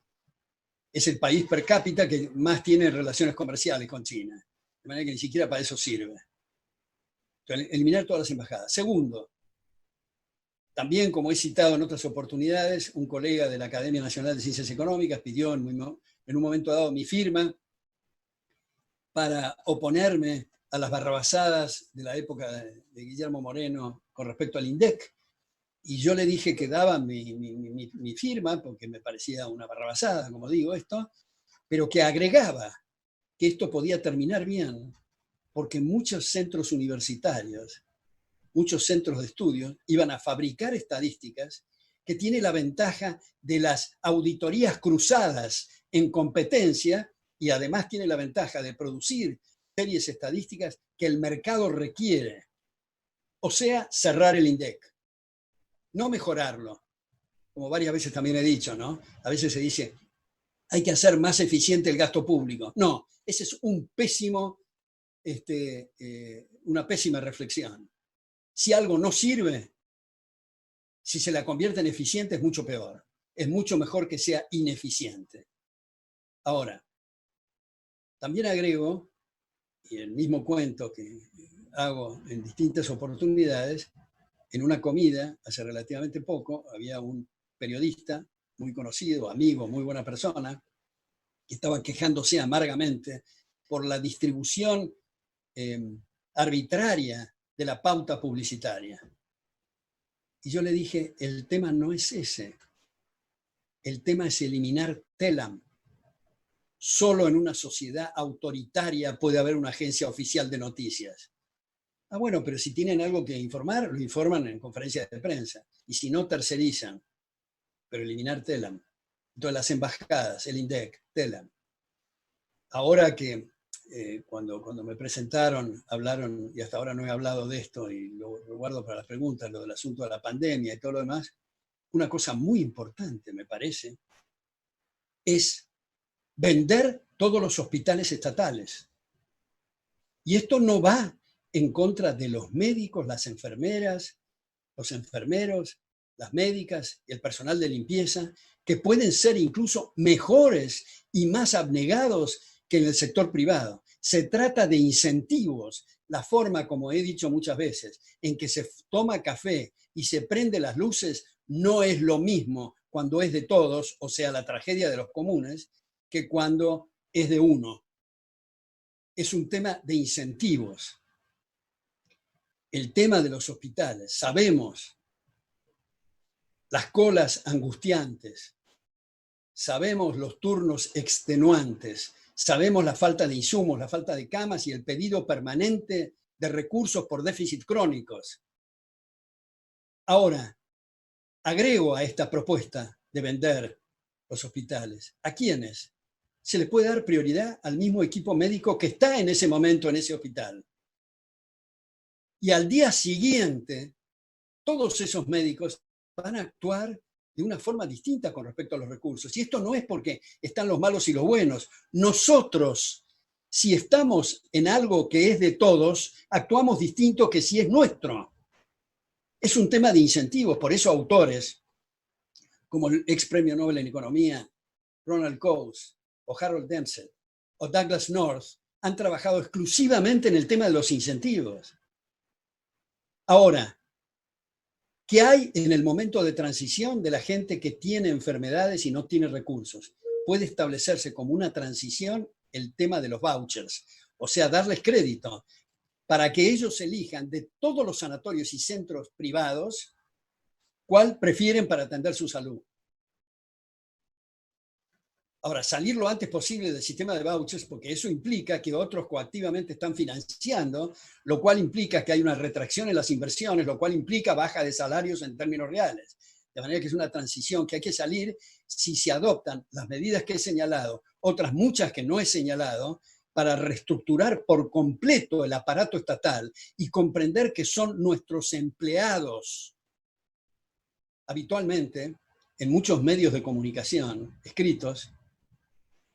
es el país per cápita que más tiene relaciones comerciales con China. De manera que ni siquiera para eso sirve. Entonces, eliminar todas las embajadas. Segundo, también, como he citado en otras oportunidades, un colega de la Academia Nacional de Ciencias Económicas pidió en un momento dado mi firma para oponerme a las barrabasadas de la época de Guillermo Moreno con respecto al INDEC. Y yo le dije que daba mi firma, porque me parecía una barrabasada, como digo esto, pero que agregaba que esto podía terminar bien, porque muchos centros universitarios, muchos centros de estudio iban a fabricar estadísticas que tiene la ventaja de las auditorías cruzadas en competencia y además tiene la ventaja de producir series estadísticas que el mercado requiere. O sea, cerrar el INDEC, no mejorarlo, como varias veces también he dicho, ¿no? A veces se dice, hay que hacer más eficiente el gasto público. No, ese es una pésima reflexión. Si algo no sirve, si se la convierte en eficiente es mucho peor. Es mucho mejor que sea ineficiente. Ahora, también agrego, y el mismo cuento que hago en distintas oportunidades, en una comida, hace relativamente poco, había un periodista muy conocido, amigo, muy buena persona, que estaba quejándose amargamente por la distribución arbitraria de la pauta publicitaria. Y yo le dije, el tema no es ese. El tema es eliminar TELAM. Solo en una sociedad autoritaria puede haber una agencia oficial de noticias. Ah, bueno, pero si tienen algo que informar, lo informan en conferencias de prensa. Y si no, tercerizan. Pero eliminar TELAM. Entonces las embajadas, el INDEC, TELAM. Ahora que cuando me presentaron, hablaron, y hasta ahora no he hablado de esto, y lo guardo para las preguntas, lo del asunto de la pandemia y todo lo demás, una cosa muy importante, me parece, es vender todos los hospitales estatales. Y esto no va en contra de los médicos, las enfermeras, los enfermeros, las médicas y el personal de limpieza, que pueden ser incluso mejores y más abnegados que en el sector privado. Se trata de incentivos. La forma, como he dicho muchas veces, en que se toma café y se prende las luces no es lo mismo cuando es de todos, o sea, la tragedia de los comunes, que cuando es de uno. Es un tema de incentivos. El tema de los hospitales, sabemos las colas angustiantes, sabemos los turnos extenuantes, sabemos la falta de insumos, la falta de camas y el pedido permanente de recursos por déficit crónicos. Ahora, agrego a esta propuesta de vender los hospitales. ¿A quiénes? Se le puede dar prioridad al mismo equipo médico que está en ese momento en ese hospital. Y al día siguiente, todos esos médicos van a actuar de una forma distinta con respecto a los recursos. Y esto no es porque están los malos y los buenos. Nosotros, si estamos en algo que es de todos, actuamos distinto que si es nuestro. Es un tema de incentivos. Por eso autores como el ex premio Nobel en Economía, Ronald Coase, o Harold Dempsey, o Douglas North, han trabajado exclusivamente en el tema de los incentivos. Ahora, ¿qué hay en el momento de transición de la gente que tiene enfermedades y no tiene recursos? Puede establecerse como una transición el tema de los vouchers, o sea, darles crédito. para que ellos elijan de todos los sanatorios y centros privados cuál prefieren para atender su salud. Ahora, salir lo antes posible del sistema de vouchers, porque eso implica que otros coactivamente están financiando, lo cual implica que hay una retracción en las inversiones, lo cual implica baja de salarios en términos reales. De manera que es una transición que hay que salir si se adoptan las medidas que he señalado, otras muchas que no he señalado, para reestructurar por completo el aparato estatal y comprender que son nuestros empleados. Habitualmente, en muchos medios de comunicación escritos,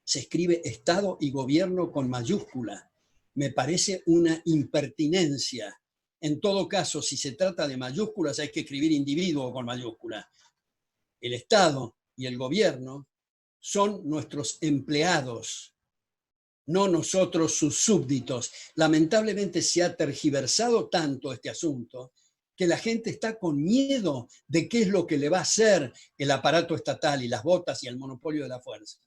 se escribe Estado y Gobierno con mayúscula. Me parece una impertinencia. En todo caso, si se trata de mayúsculas, hay que escribir individuo con mayúscula. El Estado y el Gobierno son nuestros empleados, no nosotros sus súbditos. Lamentablemente se ha tergiversado tanto este asunto que la gente está con miedo de qué es lo que le va a hacer el aparato estatal y las botas y el monopolio de la fuerza.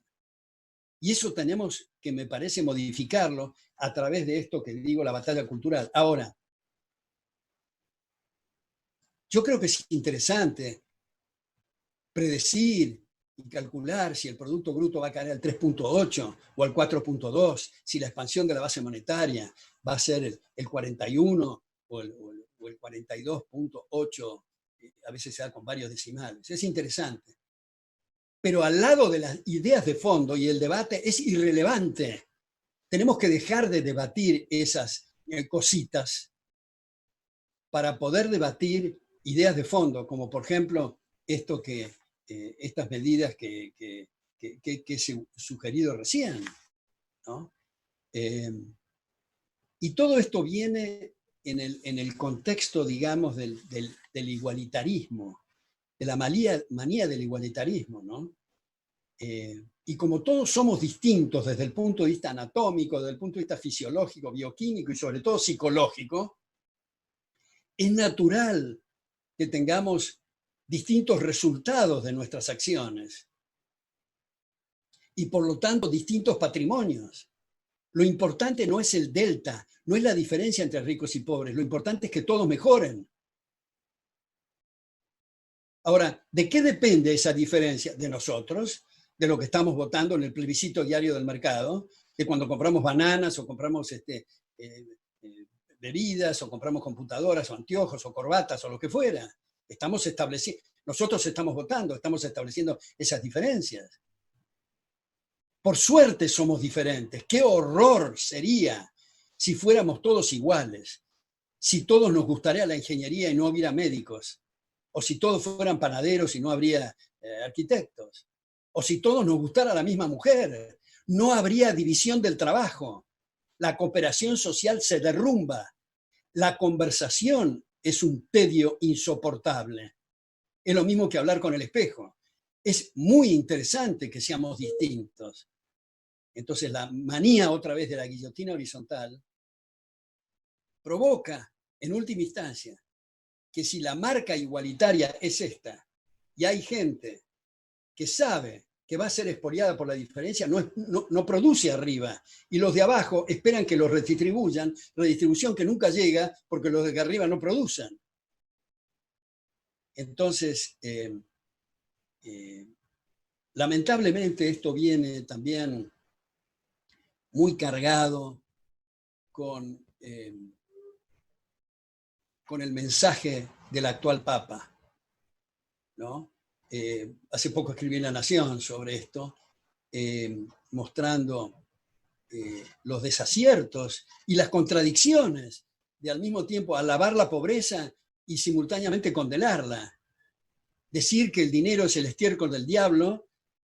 Y eso tenemos que, me parece, modificarlo a través de esto que digo, la batalla cultural. Ahora, yo creo que es interesante predecir y calcular si el Producto Bruto va a caer al 3.8 o al 4.2, si la expansión de la base monetaria va a ser el 41 o el 42.8, a veces se da con varios decimales. Es interesante. Pero al lado de las ideas de fondo y el debate es irrelevante. Tenemos que dejar de debatir esas cositas para poder debatir ideas de fondo, como por ejemplo estas medidas que he sugerido recién, ¿no? Y todo esto viene en el contexto, digamos, del igualitarismo, de la manía del igualitarismo, ¿no? Y como todos somos distintos desde el punto de vista anatómico, desde el punto de vista fisiológico, bioquímico y sobre todo psicológico, es natural que tengamos distintos resultados de nuestras acciones y por lo tanto distintos patrimonios. Lo importante no es el delta, no es la diferencia entre ricos y pobres, lo importante es que todos mejoren. Ahora, ¿de qué depende esa diferencia? De nosotros, de lo que estamos votando en el plebiscito diario del mercado, de cuando compramos bananas o compramos bebidas o compramos computadoras o anteojos o corbatas o lo que fuera. Nosotros estamos votando, estamos estableciendo esas diferencias. Por suerte somos diferentes. Qué horror sería si fuéramos todos iguales, si todos nos gustaría la ingeniería y no hubiera médicos, o si todos fueran panaderos y no habría arquitectos, o si todos nos gustara la misma mujer, no habría división del trabajo, la cooperación social se derrumba, la conversación es un tedio insoportable. Es lo mismo que hablar con el espejo. Es muy interesante que seamos distintos. Entonces la manía otra vez de la guillotina horizontal provoca, en última instancia, que si la marca igualitaria es esta, y hay gente que sabe que va a ser expoliada por la diferencia, no produce arriba, y los de abajo esperan que los redistribuyan, redistribución que nunca llega porque los de arriba no producen. Entonces, lamentablemente esto viene también muy cargado con el mensaje del actual Papa, ¿no? Hace poco escribí en La Nación sobre esto, mostrando los desaciertos y las contradicciones de al mismo tiempo alabar la pobreza y simultáneamente condenarla. Decir que el dinero es el estiércol del diablo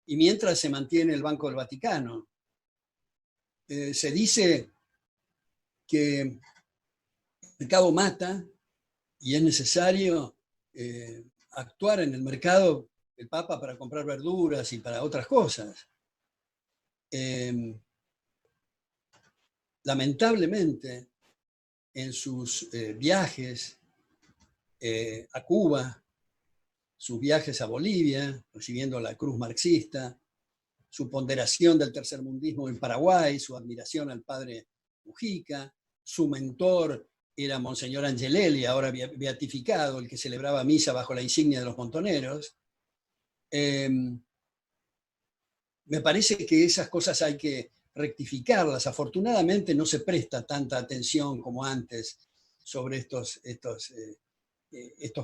y mientras se mantiene el Banco del Vaticano. Se dice que el mercado mata y es necesario actuar en el mercado del Papa para comprar verduras y para otras cosas. Lamentablemente, en sus viajes a Cuba, sus viajes a Bolivia, recibiendo la cruz marxista, su ponderación del tercermundismo en Paraguay, su admiración al padre Mujica, su mentor era Monseñor Angelelli, ahora beatificado, el que celebraba misa bajo la insignia de los montoneros. Me parece que esas cosas hay que rectificarlas. Afortunadamente no se presta tanta atención como antes sobre estos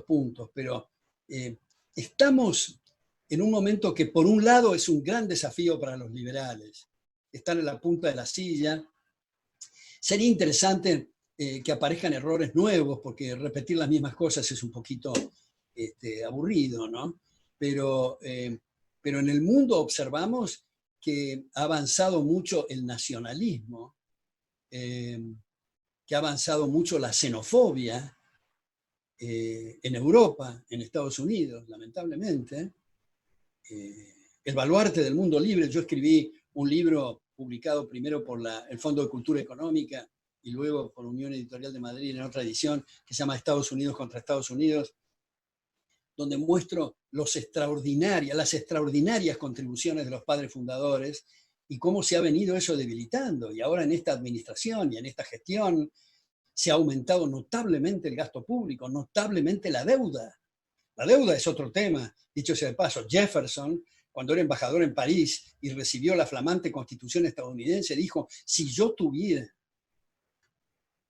puntos, pero estamos en un momento que por un lado es un gran desafío para los liberales. Están en la punta de la silla. Sería interesante que aparezcan errores nuevos, porque repetir las mismas cosas es un poquito aburrido, ¿no? Pero en el mundo observamos que ha avanzado mucho el nacionalismo, que ha avanzado mucho la xenofobia en Europa, en Estados Unidos, lamentablemente. El baluarte del mundo libre. Yo escribí un libro publicado primero por el Fondo de Cultura Económica y luego por Unión Editorial de Madrid en otra edición, que se llama Estados Unidos contra Estados Unidos, donde muestro las extraordinarias contribuciones de los padres fundadores y cómo se ha venido eso debilitando. Y ahora en esta administración y en esta gestión se ha aumentado notablemente el gasto público, notablemente la deuda. La deuda es otro tema, dicho sea de paso. Jefferson, cuando era embajador en París y recibió la flamante Constitución estadounidense, dijo, si yo tuviera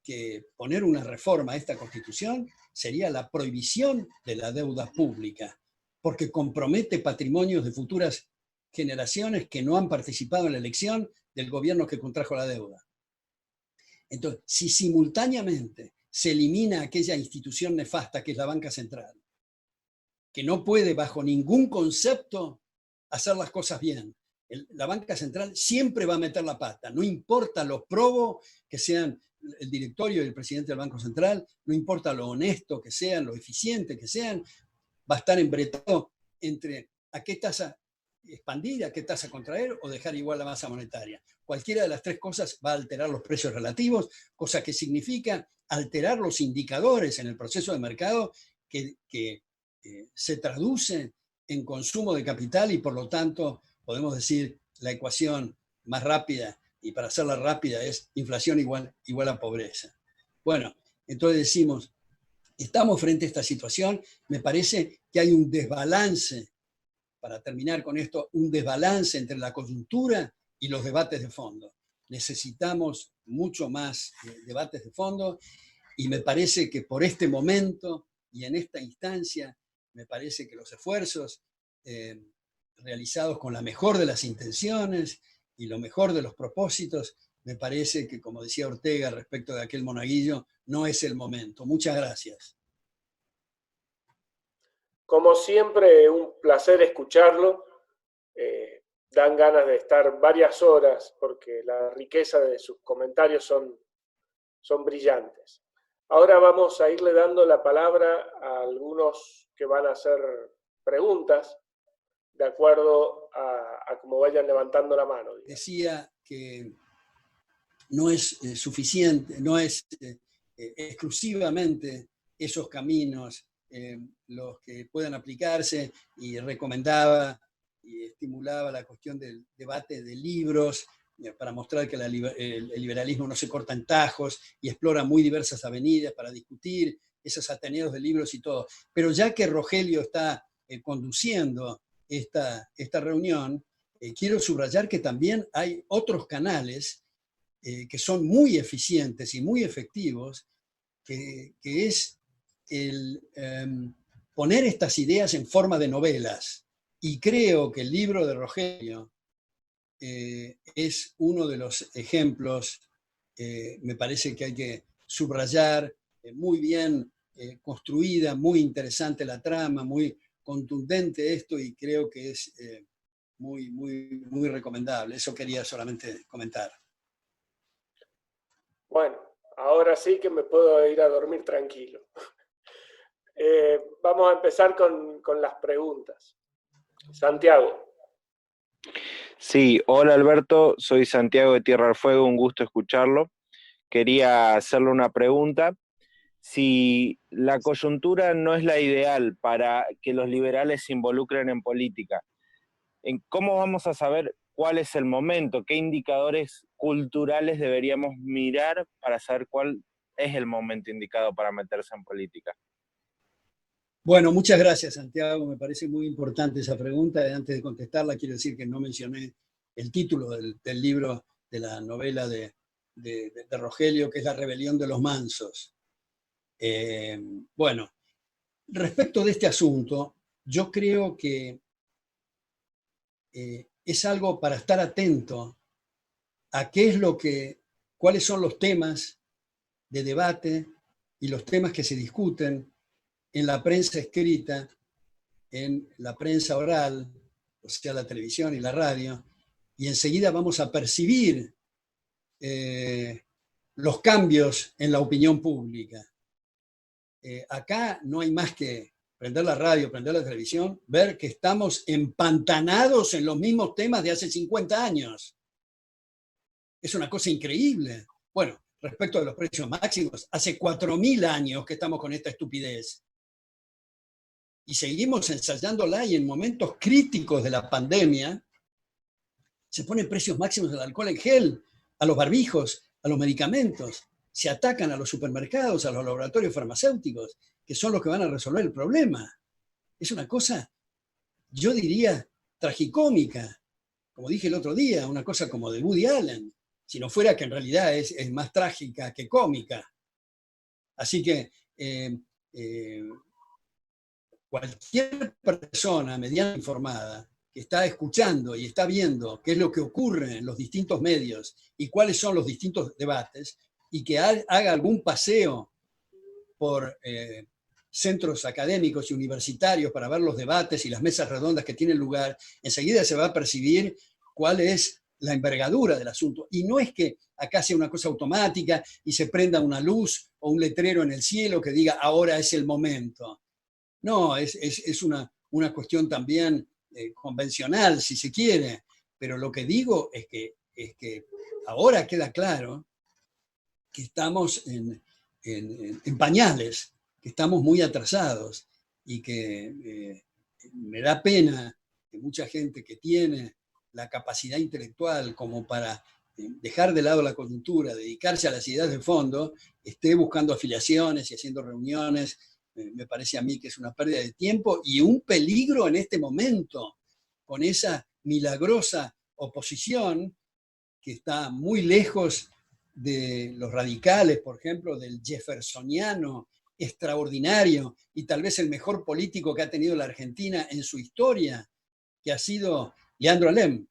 que poner una reforma a esta Constitución, sería la prohibición de la deuda pública, porque compromete patrimonios de futuras generaciones que no han participado en la elección del gobierno que contrajo la deuda. Entonces, si simultáneamente se elimina aquella institución nefasta que es la banca central, que no puede bajo ningún concepto hacer las cosas bien, la banca central siempre va a meter la pata, no importa lo probo que sean el directorio y el presidente del Banco Central, no importa lo honesto que sean, lo eficiente que sean, va a estar embretado entre a qué tasa expandir, a qué tasa contraer o dejar igual la masa monetaria. Cualquiera de las tres cosas va a alterar los precios relativos, cosa que significa alterar los indicadores en el proceso de mercado que se traduce en consumo de capital y por lo tanto podemos decir la ecuación más rápida y para hacerla rápida es inflación igual a pobreza. Bueno, entonces decimos, estamos frente a esta situación, me parece que hay un desbalance, para terminar con esto, un desbalance entre la coyuntura y los debates de fondo. Necesitamos mucho más debates de fondo y me parece que por este momento y en esta instancia, me parece que los esfuerzos realizados con la mejor de las intenciones y lo mejor de los propósitos, me parece que, como decía Ortega respecto de aquel monaguillo, no es el momento. Muchas gracias. Como siempre, un placer escucharlo. Dan ganas de estar varias horas porque la riqueza de sus comentarios son brillantes. Ahora vamos a irle dando la palabra a algunos que van a hacer preguntas de acuerdo a cómo vayan levantando la mano. Digamos. Decía que no es suficiente, no es exclusivamente esos caminos los que puedan aplicarse y recomendaba y estimulaba la cuestión del debate de libros para mostrar que el liberalismo no se corta en tajos y explora muy diversas avenidas para discutir esos ateneos de libros y todo. Pero ya que Rogelio está conduciendo esta reunión, quiero subrayar que también hay otros canales que son muy eficientes y muy efectivos, que es el poner estas ideas en forma de novelas. Y creo que el libro de Rogelio es uno de los ejemplos, me parece que hay que subrayar, muy bien construida, muy interesante la trama, muy contundente esto y creo que es muy, muy, muy recomendable. Eso quería solamente comentar. Bueno, ahora sí que me puedo ir a dormir tranquilo. Vamos a empezar con las preguntas. Santiago. Sí, hola Alberto, soy Santiago de Tierra del Fuego, un gusto escucharlo. Quería hacerle una pregunta. Si la coyuntura no es la ideal para que los liberales se involucren en política, ¿cómo vamos a saber cuál es el momento, qué indicadores culturales deberíamos mirar para saber cuál es el momento indicado para meterse en política. Bueno, muchas gracias, Santiago. Me parece muy importante esa pregunta. Antes de contestarla, quiero decir que no mencioné el título del libro, de la novela de Rogelio, que es La rebelión de los mansos. Bueno, respecto de este asunto, yo creo que es algo para estar atento a qué es cuáles son los temas de debate y los temas que se discuten en la prensa escrita, en la prensa oral, o sea, la televisión y la radio, y enseguida vamos a percibir los cambios en la opinión pública. Acá no hay más que prender la radio, prender la televisión, ver que estamos empantanados en los mismos temas de hace 50 años. Es una cosa increíble. Bueno, respecto a los precios máximos, hace 4.000 años que estamos con esta estupidez. Y seguimos ensayándola, y en momentos críticos de la pandemia se ponen precios máximos del alcohol en gel, a los barbijos, a los medicamentos. Se atacan a los supermercados, a los laboratorios farmacéuticos, que son los que van a resolver el problema. Es una cosa, yo diría, tragicómica. Como dije el otro día, una cosa como de Woody Allen, si no fuera que en realidad es más trágica que cómica. Así que cualquier persona medianamente informada que está escuchando y está viendo qué es lo que ocurre en los distintos medios y cuáles son los distintos debates, y que haga algún paseo por centros académicos y universitarios para ver los debates y las mesas redondas que tienen lugar, enseguida se va a percibir cuál es la envergadura del asunto. Y no es que acá sea una cosa automática y se prenda una luz o un letrero en el cielo que diga ahora es el momento. No, es una cuestión también convencional, si se quiere, pero lo que digo es que ahora queda claro que estamos en pañales, que estamos muy atrasados, y que me da pena que mucha gente que tiene la capacidad intelectual como para dejar de lado la coyuntura, dedicarse a las ideas de fondo, esté buscando afiliaciones y haciendo reuniones. Me parece a mí que es una pérdida de tiempo y un peligro en este momento, con esa milagrosa oposición que está muy lejos de los radicales, por ejemplo, del jeffersoniano extraordinario y tal vez el mejor político que ha tenido la Argentina en su historia, que ha sido Leandro Alem.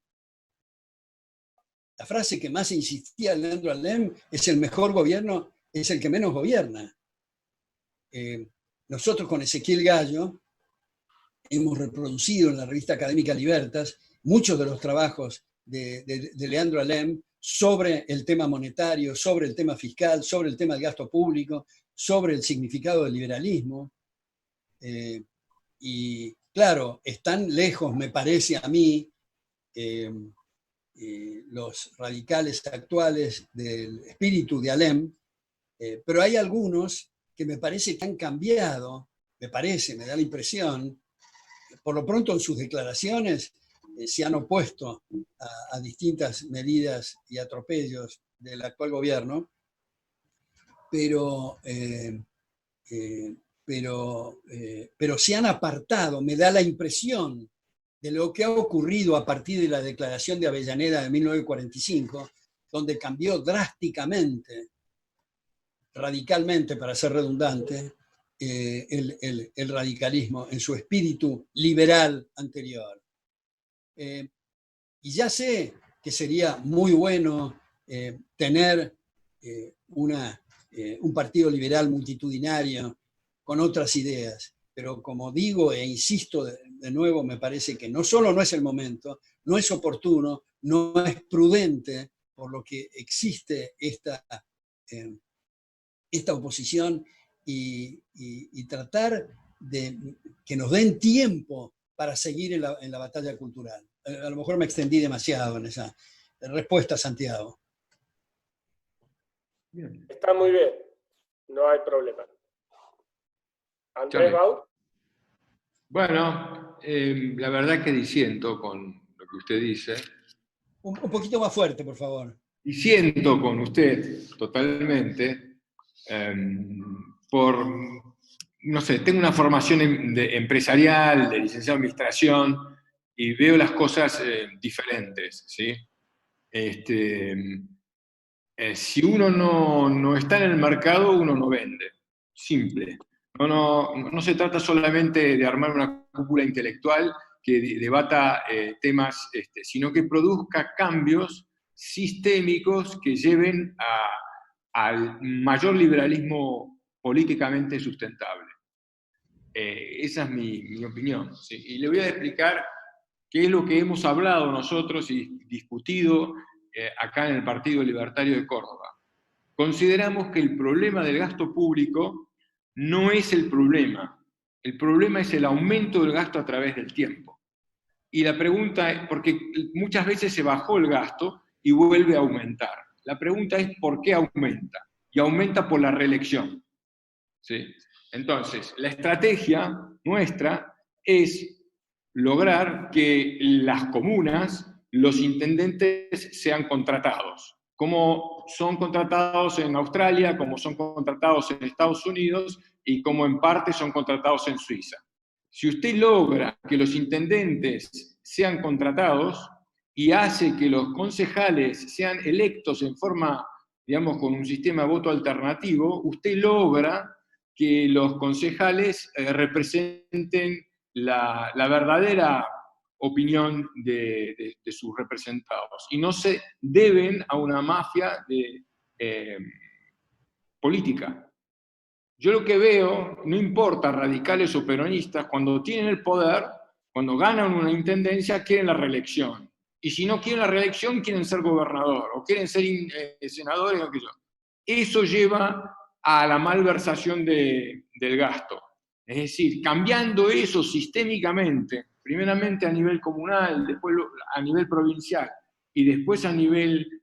La frase que más insistía Leandro Alem es: el mejor gobierno es el que menos gobierna. Nosotros con Ezequiel Gallo hemos reproducido en la revista académica Libertas muchos de los trabajos de Leandro Alem sobre el tema monetario, sobre el tema fiscal, sobre el tema del gasto público, sobre el significado del liberalismo. Y claro, están lejos, me parece a mí, los radicales actuales del espíritu de Alem, pero hay algunos que me parece que han cambiado, me da la impresión, por lo pronto en sus declaraciones se han opuesto a distintas medidas y atropellos del actual gobierno, pero se han apartado, me da la impresión, de lo que ha ocurrido a partir de la declaración de Avellaneda de 1945, donde cambió drásticamente, radicalmente, para ser redundante, el radicalismo en su espíritu liberal anterior. Y ya sé que sería muy bueno tener un partido liberal multitudinario con otras ideas, pero como digo e insisto de nuevo, me parece que no solo no es el momento, no es oportuno, no es prudente, por lo que existe esta oposición, y tratar de que nos den tiempo para seguir en la batalla cultural. A lo mejor me extendí demasiado en esa respuesta, Santiago. Bien. Está muy bien, no hay problema. Andrés Baud. Bueno, la verdad que disiento con lo que usted dice. Un poquito más fuerte, por favor. Y siento con usted totalmente, no sé, tengo una formación empresarial, de licenciado en administración, y veo las cosas diferentes, ¿sí? Si uno no está en el mercado, uno no vende. Simple. No se trata solamente de armar una cúpula intelectual que debata temas, sino que produzca cambios sistémicos que lleven al mayor liberalismo políticamente sustentable. Esa es mi opinión, ¿sí? Y le voy a explicar qué es lo que hemos hablado nosotros y discutido acá en el Partido Libertario de Córdoba. Consideramos que el problema del gasto público no es el problema es el aumento del gasto a través del tiempo. Y la pregunta es, porque muchas veces se bajó el gasto y vuelve a aumentar. La pregunta es ¿por qué aumenta? Y aumenta por la reelección, ¿sí? Entonces, la estrategia nuestra es lograr que las comunas, los intendentes sean contratados, como son contratados en Australia, como son contratados en Estados Unidos y como en parte son contratados en Suiza. Si usted logra que los intendentes sean contratados y hace que los concejales sean electos en forma, digamos, con un sistema de voto alternativo, usted logra que los concejales representen la verdadera opinión de sus representados y no se deben a una mafia política. Yo lo que veo, no importa radicales o peronistas, cuando tienen el poder, cuando ganan una intendencia, quieren la reelección. Y si no quieren la reelección, quieren ser gobernador o quieren ser senadores o aquello. Eso lleva a la malversación del gasto. Es decir, cambiando eso sistémicamente, primeramente a nivel comunal, después a nivel provincial y después a nivel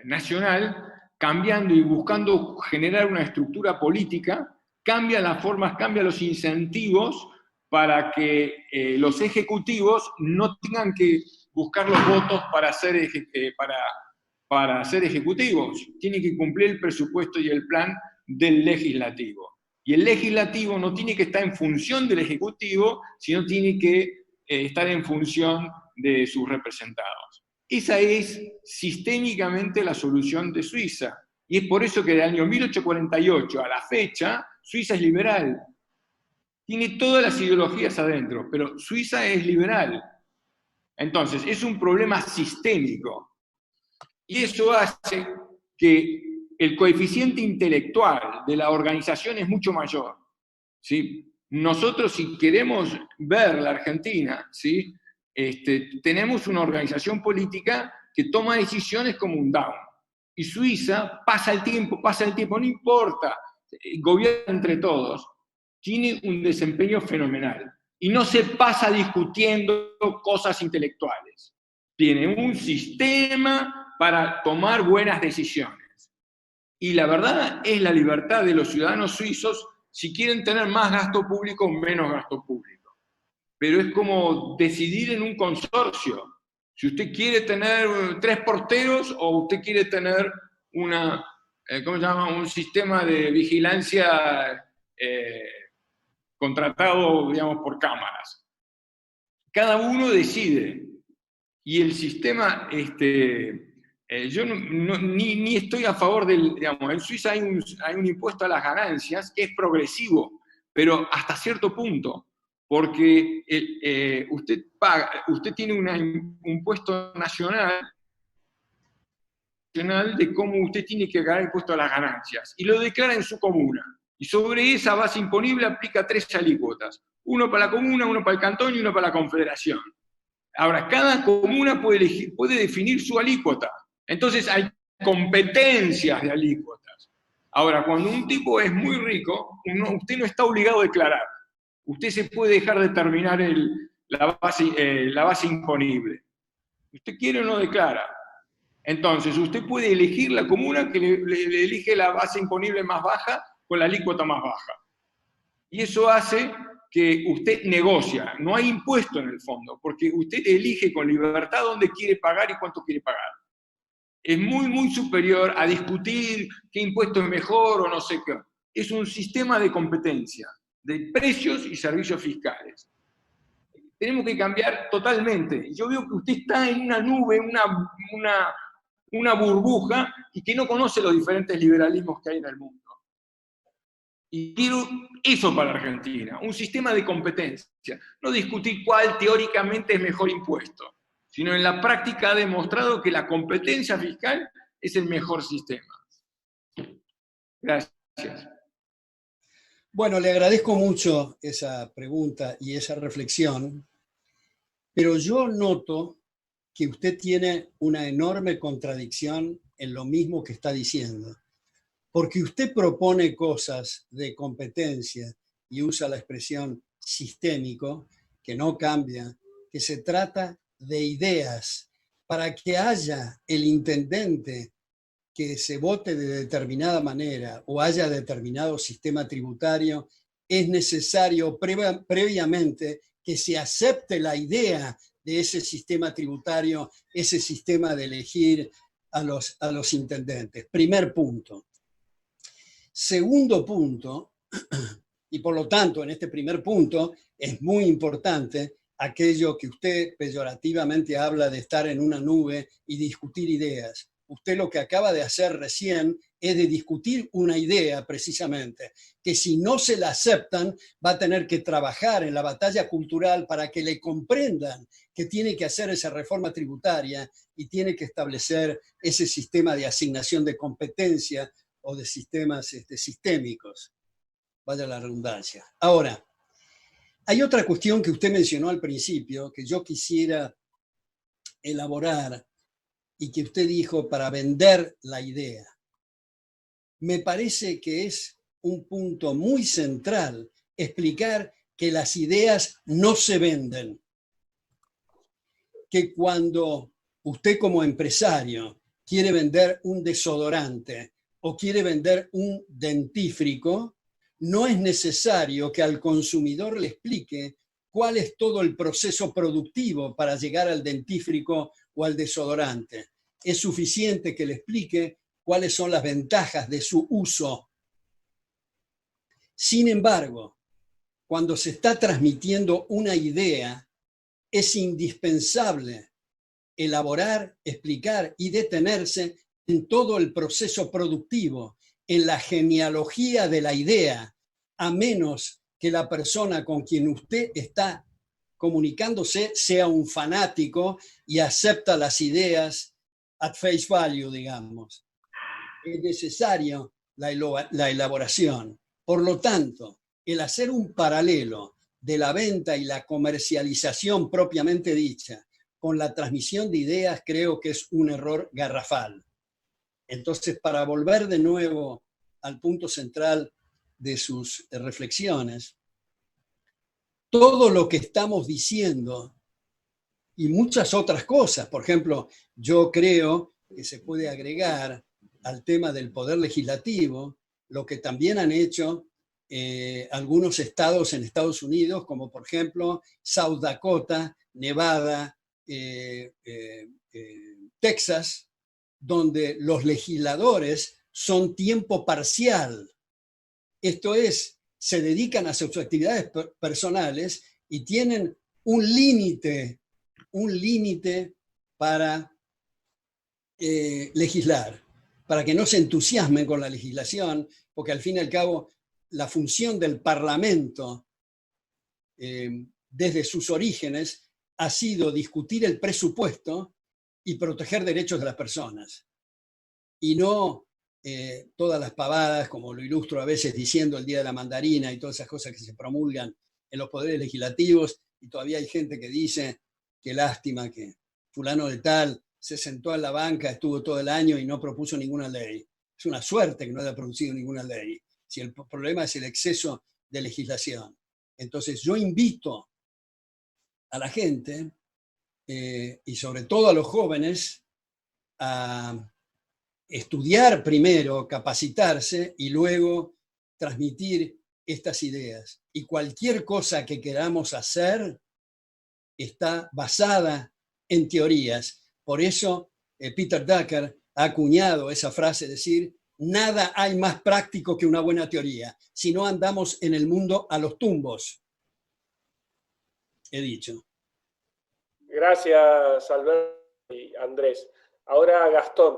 nacional, cambiando y buscando generar una estructura política, cambia las formas, cambia los incentivos para que los ejecutivos no tengan que buscar los votos para ser ejecutivos. Tienen que cumplir el presupuesto y el plan del legislativo. Y el legislativo no tiene que estar en función del ejecutivo, sino tiene que estar en función de sus representados. Esa es sistémicamente la solución de Suiza. Y es por eso que del año 1848 a la fecha, Suiza es liberal. Tiene todas las ideologías adentro, pero Suiza es liberal. Entonces, es un problema sistémico. Y eso hace que el coeficiente intelectual de la organización es mucho mayor, ¿sí? Nosotros, si queremos ver la Argentina, ¿sí? Tenemos una organización política que toma decisiones como un down. Y Suiza pasa el tiempo, no importa, gobierna entre todos, tiene un desempeño fenomenal. Y no se pasa discutiendo cosas intelectuales. Tiene un sistema para tomar buenas decisiones. Y la verdad es la libertad de los ciudadanos suizos si quieren tener más gasto público o menos gasto público. Pero es como decidir en un consorcio. Si usted quiere tener 3 porteros o usted quiere tener un sistema de vigilancia contratado, digamos, por cámaras. Cada uno decide. Y el sistema, yo ni estoy a favor del, digamos, en Suiza hay un impuesto a las ganancias que es progresivo, pero hasta cierto punto, porque usted tiene un impuesto nacional de cómo usted tiene que ganar impuesto a las ganancias, y lo declara en su comuna. Y sobre esa base imponible aplica 3 alícuotas, uno para la comuna, uno para el cantón y uno para la confederación. Ahora, cada comuna puede definir su alícuota. Entonces hay competencias de alícuotas. Ahora, cuando un tipo es muy rico, usted no está obligado a declarar. Usted se puede dejar determinar la base imponible. Usted quiere o no declara. Entonces, usted puede elegir la comuna que le elige la base imponible más baja con la alícuota más baja. Y eso hace que usted negocia, no hay impuesto en el fondo, porque usted elige con libertad dónde quiere pagar y cuánto quiere pagar. Es muy, muy superior a discutir qué impuesto es mejor o no sé qué. Es un sistema de competencia, de precios y servicios fiscales. Tenemos que cambiar totalmente. Yo veo que usted está en una nube, una burbuja, y que no conoce los diferentes liberalismos que hay en el mundo. Y quiero eso para Argentina, un sistema de competencia. No discutir cuál teóricamente es mejor impuesto, sino en la práctica ha demostrado que la competencia fiscal es el mejor sistema. Gracias. Bueno, le agradezco mucho esa pregunta y esa reflexión, pero yo noto que usted tiene una enorme contradicción en lo mismo que está diciendo, porque usted propone cosas de competencia y usa la expresión sistémico, que no cambia, que se trata de ideas para que haya el intendente que se vote de determinada manera o haya determinado sistema tributario, es necesario previamente que se acepte la idea de ese sistema tributario, ese sistema de elegir a los intendentes. Primer punto. Segundo punto, y por lo tanto en este primer punto es muy importante aquello que usted peyorativamente habla de estar en una nube y discutir ideas. Usted lo que acaba de hacer recién es de discutir una idea precisamente, que si no se la aceptan va a tener que trabajar en la batalla cultural para que le comprendan que tiene que hacer esa reforma tributaria y tiene que establecer ese sistema de asignación de competencia o de sistemas sistémicos. Vaya la redundancia. Ahora, hay otra cuestión que usted mencionó al principio que yo quisiera elaborar y que usted dijo para vender la idea. Me parece que es un punto muy central explicar que las ideas no se venden. Que cuando usted como empresario quiere vender un desodorante o quiere vender un dentífrico, no es necesario que al consumidor le explique cuál es todo el proceso productivo para llegar al dentífrico o al desodorante. Es suficiente que le explique cuáles son las ventajas de su uso. Sin embargo, cuando se está transmitiendo una idea, es indispensable elaborar, explicar y detenerse en todo el proceso productivo, en la genealogía de la idea, a menos que la persona con quien usted está comunicándose sea un fanático y acepta las ideas at face value, digamos. Es necesario la elaboración. Por lo tanto, el hacer un paralelo de la venta y la comercialización propiamente dicha con la transmisión de ideas creo que es un error garrafal. Entonces, para volver de nuevo al punto central de sus reflexiones, todo lo que estamos diciendo y muchas otras cosas, por ejemplo, yo creo que se puede agregar al tema del poder legislativo lo que también han hecho algunos estados en Estados Unidos, como por ejemplo South Dakota, Nevada, Texas, donde los legisladores son tiempo parcial. Esto es, se dedican a sus actividades personales y tienen un límite para legislar, para que no se entusiasmen con la legislación, porque al fin y al cabo la función del Parlamento desde sus orígenes ha sido discutir el presupuesto y proteger derechos de las personas. Y no todas las pavadas, como lo ilustro a veces diciendo el Día de la Mandarina y todas esas cosas que se promulgan en los poderes legislativos, y todavía hay gente que dice, qué lástima que fulano de tal se sentó en la banca, estuvo todo el año y no propuso ninguna ley. Es una suerte que no haya producido ninguna ley, si el problema es el exceso de legislación. Entonces yo invito a la gente, y sobre todo a los jóvenes, a estudiar primero, capacitarse y luego transmitir estas ideas. Y cualquier cosa que queramos hacer está basada en teorías. Por eso Peter Drucker ha acuñado esa frase, decir, nada hay más práctico que una buena teoría, si no andamos en el mundo a los tumbos. He dicho. Gracias, Alberto y Andrés. Ahora Gastón.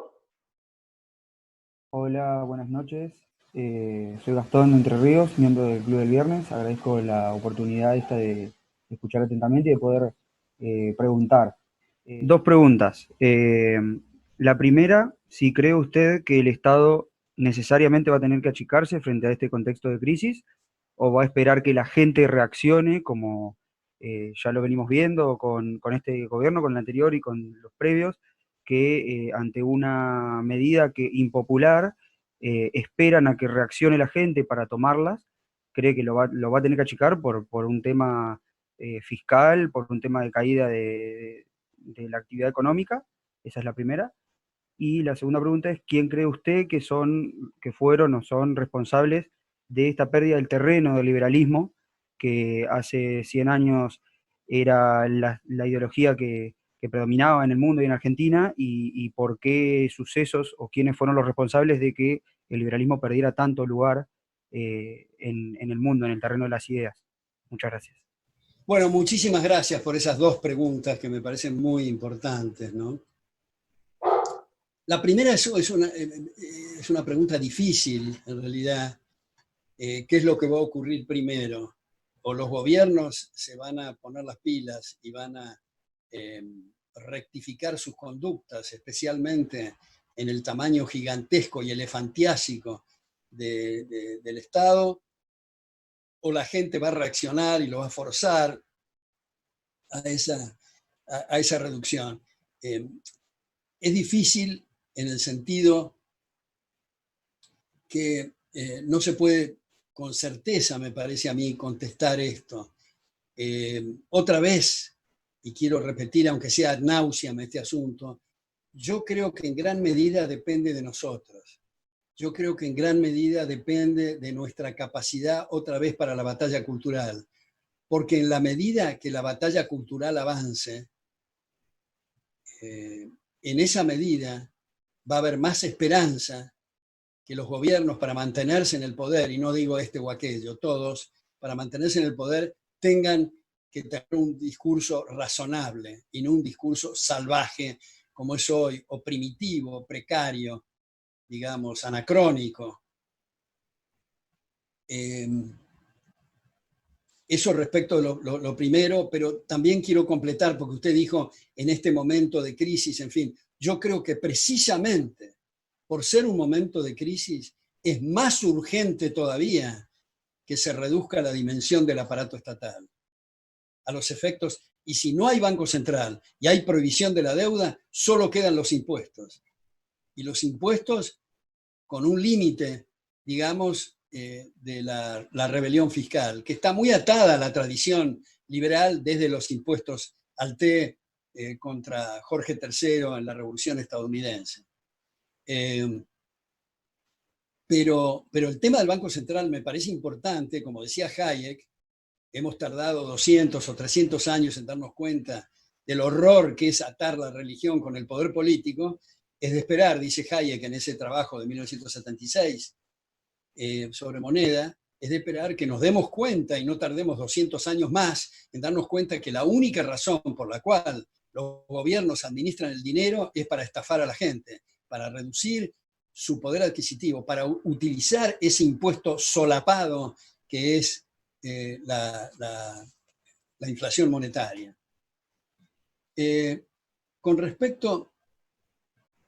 Hola, buenas noches. Soy Gastón de Entre Ríos, miembro del Club del Viernes. Agradezco la oportunidad esta de escuchar atentamente y de poder preguntar. Dos preguntas. La primera, si cree usted que el Estado necesariamente va a tener que achicarse frente a este contexto de crisis, o va a esperar que la gente reaccione, como ya lo venimos viendo con este gobierno, con el anterior y con los previos, que ante una medida impopular esperan a que reaccione la gente para tomarlas. Cree que lo va a tener que achicar por un tema fiscal, por un tema de caída de la actividad económica. Esa es la primera. Y la segunda pregunta es, ¿quién cree usted que fueron o son responsables de esta pérdida del terreno del liberalismo, que hace 100 años era la ideología que predominaba en el mundo y en Argentina, y por qué sucesos o quiénes fueron los responsables de que el liberalismo perdiera tanto lugar en el mundo, en el terreno de las ideas? Muchas gracias. Bueno, muchísimas gracias por esas dos preguntas que me parecen muy importantes, ¿no? La primera es una pregunta difícil, en realidad. ¿Qué es lo que va a ocurrir primero? O los gobiernos se van a poner las pilas y van a rectificar sus conductas, especialmente en el tamaño gigantesco y elefantiásico del Estado, o la gente va a reaccionar y lo va a forzar a esa reducción. Es difícil en el sentido que no se puede con certeza, me parece a mí, contestar esto. Otra vez, y quiero repetir, aunque sea ad nauseam este asunto, yo creo que en gran medida depende de nosotros. Yo creo que en gran medida depende de nuestra capacidad, otra vez, para la batalla cultural. Porque en la medida que la batalla cultural avance, en esa medida va a haber más esperanza que los gobiernos, para mantenerse en el poder, y no digo este o aquello, todos, para mantenerse en el poder, tengan que tener un discurso razonable y no un discurso salvaje como es hoy, o primitivo, precario, digamos, anacrónico. Eso respecto de lo primero, pero también quiero completar, porque usted dijo en este momento de crisis, en fin, yo creo que precisamente por ser un momento de crisis, es más urgente todavía que se reduzca la dimensión del aparato estatal. A los efectos, y si no hay Banco Central y hay prohibición de la deuda, solo quedan los impuestos. Y los impuestos con un límite, digamos, de la rebelión fiscal, que está muy atada a la tradición liberal desde los impuestos al té contra Jorge III en la Revolución estadounidense. Pero el tema del Banco Central me parece importante, como decía Hayek, hemos tardado 200 o 300 años en darnos cuenta del horror que es atar la religión con el poder político. Es de esperar, dice Hayek en ese trabajo de 1976 sobre moneda, es de esperar que nos demos cuenta y no tardemos 200 años más en darnos cuenta que la única razón por la cual los gobiernos administran el dinero es para estafar a la gente, para reducir su poder adquisitivo, para utilizar ese impuesto solapado que es la inflación monetaria. Con respecto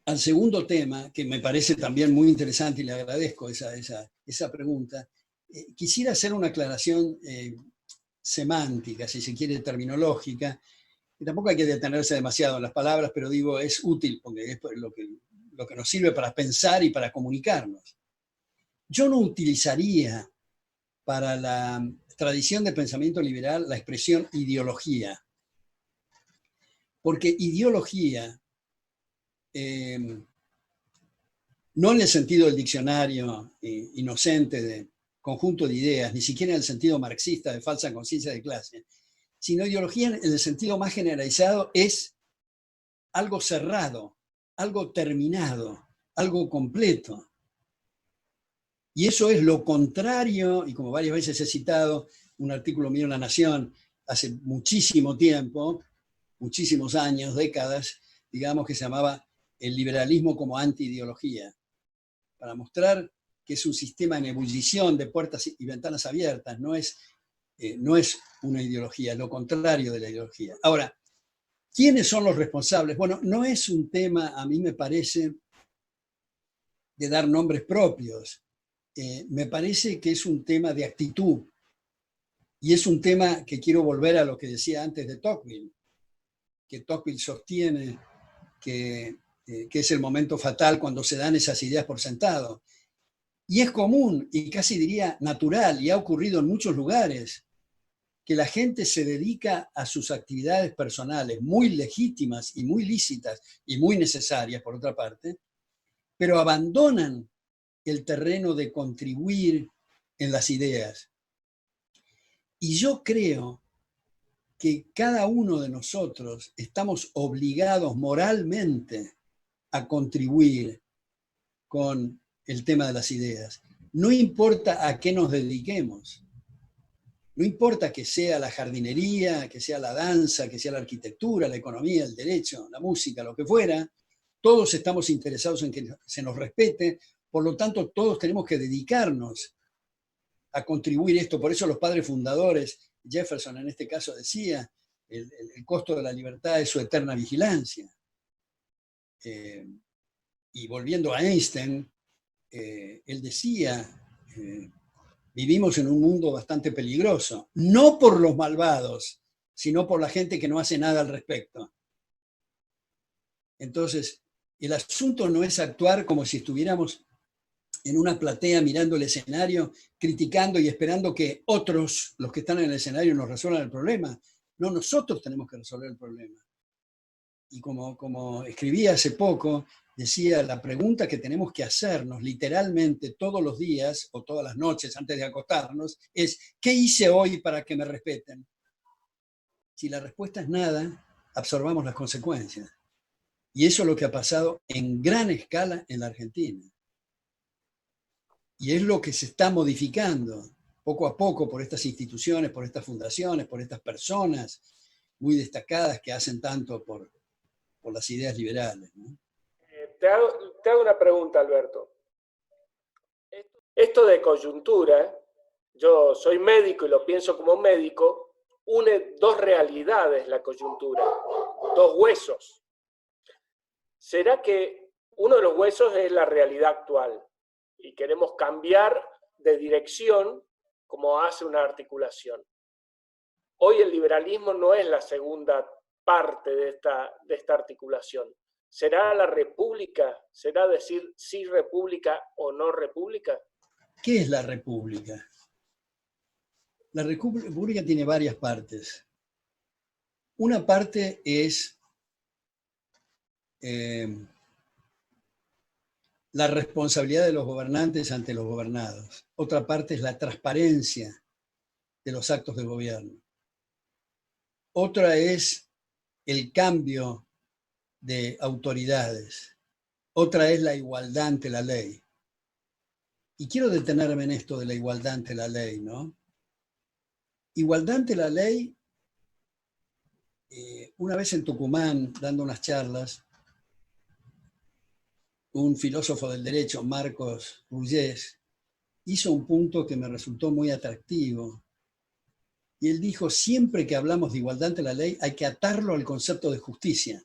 al segundo tema, que me parece también muy interesante y le agradezco esa pregunta, quisiera hacer una aclaración semántica, si se quiere, terminológica, y tampoco hay que detenerse demasiado en las palabras, pero digo, es útil porque es lo que nos sirve para pensar y para comunicarnos. Yo no utilizaría para la tradición de pensamiento liberal la expresión ideología, porque ideología, no en el sentido del diccionario inocente conjunto de ideas, ni siquiera en el sentido marxista de falsa conciencia de clase, sino ideología en el sentido más generalizado es algo cerrado, algo terminado, algo completo. Y eso es lo contrario, y como varias veces he citado un artículo mío en La Nación hace muchísimo tiempo, muchísimos años, décadas, digamos, que se llamaba el liberalismo como anti-ideología, para mostrar que es un sistema en ebullición de puertas y ventanas abiertas, no es una ideología, lo contrario de la ideología. Ahora, ¿quiénes son los responsables? Bueno, no es un tema, a mí me parece, de dar nombres propios. Me parece que es un tema de actitud. Y es un tema que quiero volver a lo que decía antes de Tocqueville, que Tocqueville sostiene que es el momento fatal cuando se dan esas ideas por sentado. Y es común, y casi diría natural, y ha ocurrido en muchos lugares, que la gente se dedica a sus actividades personales, muy legítimas y muy lícitas y muy necesarias, por otra parte, pero abandonan el terreno de contribuir en las ideas. Y yo creo que cada uno de nosotros estamos obligados moralmente a contribuir con el tema de las ideas. No importa a qué nos dediquemos. No importa que sea la jardinería, que sea la danza, que sea la arquitectura, la economía, el derecho, la música, lo que fuera, todos estamos interesados en que se nos respete, por lo tanto todos tenemos que dedicarnos a contribuir esto. Por eso los padres fundadores, Jefferson en este caso decía, el costo de la libertad es su eterna vigilancia. Y volviendo a Einstein, él decía, vivimos en un mundo bastante peligroso, no por los malvados, sino por la gente que no hace nada al respecto. Entonces, el asunto no es actuar como si estuviéramos en una platea mirando el escenario, criticando y esperando que otros, los que están en el escenario, nos resuelvan el problema. No, nosotros tenemos que resolver el problema. Y como escribí hace poco, decía, la pregunta que tenemos que hacernos literalmente todos los días o todas las noches antes de acostarnos es, ¿qué hice hoy para que me respeten? Si la respuesta es nada, absorbamos las consecuencias. Y eso es lo que ha pasado en gran escala en la Argentina. Y es lo que se está modificando poco a poco por estas instituciones, por estas fundaciones, por estas personas muy destacadas que hacen tanto por las ideas liberales, ¿no? Te hago una pregunta, Alberto. Esto de coyuntura, yo soy médico y lo pienso como médico, une dos realidades la coyuntura, dos huesos. ¿Será que uno de los huesos es la realidad actual y queremos cambiar de dirección como hace una articulación? Hoy el liberalismo no es la segunda parte de esta articulación. ¿Será la república? ¿Será decir sí república o no república? ¿Qué es la república? La república tiene varias partes. Una parte es la responsabilidad de los gobernantes ante los gobernados. Otra parte es la transparencia de los actos del gobierno. Otra es el cambio de autoridades. Otra es la igualdad ante la ley. Y quiero detenerme en esto de la igualdad ante la ley, ¿no? Igualdad ante la ley, una vez en Tucumán, dando unas charlas, un filósofo del derecho, Marcos Rullés, hizo un punto que me resultó muy atractivo. Y él dijo, siempre que hablamos de igualdad ante la ley, hay que atarlo al concepto de justicia.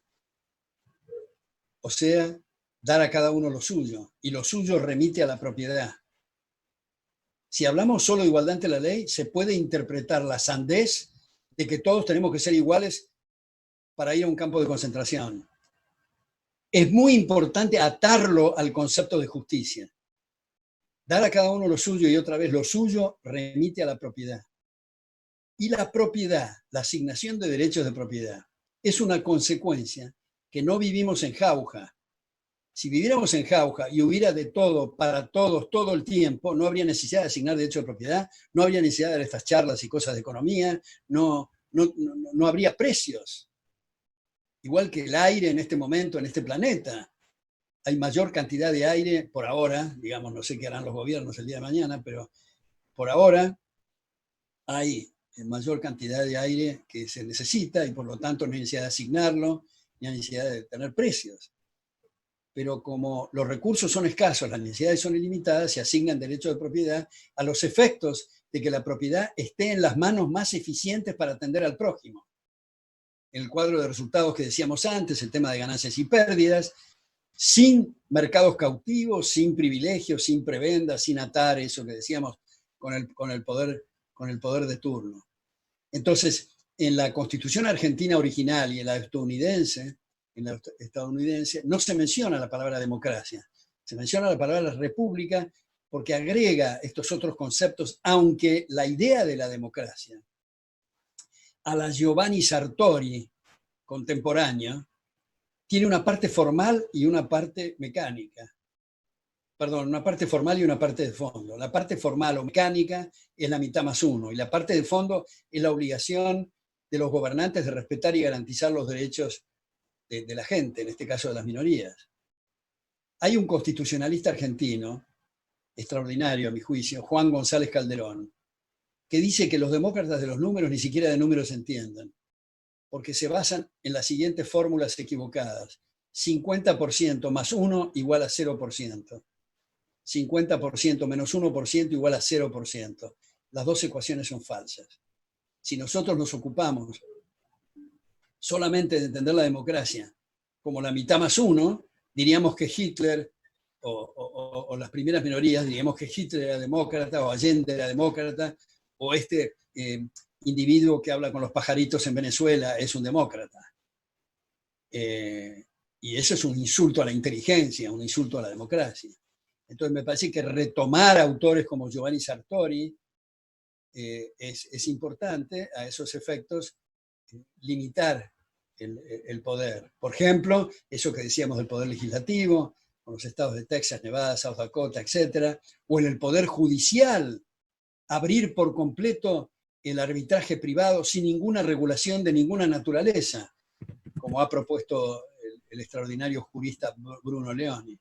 O sea, dar a cada uno lo suyo, y lo suyo remite a la propiedad. Si hablamos solo de igualdad ante la ley, se puede interpretar la sandez de que todos tenemos que ser iguales para ir a un campo de concentración. Es muy importante atarlo al concepto de justicia. Dar a cada uno lo suyo y otra vez lo suyo remite a la propiedad. Y la propiedad, la asignación de derechos de propiedad, es una consecuencia que no vivimos en jauja, Si viviéramos en jauja y hubiera de todo para todos todo el tiempo, no habría necesidad de asignar derecho de propiedad, no habría necesidad de dar estas charlas y cosas de economía, no habría precios. Igual que el aire en este momento, en este planeta. Hay mayor cantidad de aire por ahora, digamos, no sé qué harán los gobiernos el día de mañana, pero por ahora hay mayor cantidad de aire que se necesita y por lo tanto no hay necesidad de asignarlo, ni hay necesidad de tener precios. Pero como los recursos son escasos, las necesidades son ilimitadas, se asignan derechos de propiedad a los efectos de que la propiedad esté en las manos más eficientes para atender al prójimo. El cuadro de resultados que decíamos antes, el tema de ganancias y pérdidas, sin mercados cautivos, sin privilegios, sin prebendas, sin atar eso que decíamos con el poder de turno. Entonces, en la Constitución argentina original y en la estadounidense, no se menciona la palabra democracia, se menciona la palabra república porque agrega estos otros conceptos, aunque la idea de la democracia, a la Giovanni Sartori contemporánea, tiene una parte formal y una parte mecánica. Perdón, una parte formal y una parte de fondo. La parte formal o mecánica es la mitad más uno, y la parte de fondo es la obligación de los gobernantes de respetar y garantizar los derechos de la gente, en este caso de las minorías. Hay un constitucionalista argentino, extraordinario a mi juicio, Juan González Calderón, que dice que los demócratas de los números ni siquiera de números entienden, porque se basan en las siguientes fórmulas equivocadas. 50% más 1 igual a 0%. 50% menos 1% igual a 0%. Las dos ecuaciones son falsas. Si nosotros nos ocupamos solamente de entender la democracia como la mitad más 1, diríamos que Hitler o las primeras minorías, diríamos que Hitler era demócrata o Allende era demócrata o este individuo que habla con los pajaritos en Venezuela es un demócrata. Y eso es un insulto a la inteligencia, un insulto a la democracia. Entonces me parece que retomar autores como Giovanni Sartori es importante a esos efectos, limitar el poder. Por ejemplo, eso que decíamos del poder legislativo, con los estados de Texas, Nevada, South Dakota, etc., o en el poder judicial, abrir por completo el arbitraje privado sin ninguna regulación de ninguna naturaleza, como ha propuesto el extraordinario jurista Bruno Leoni.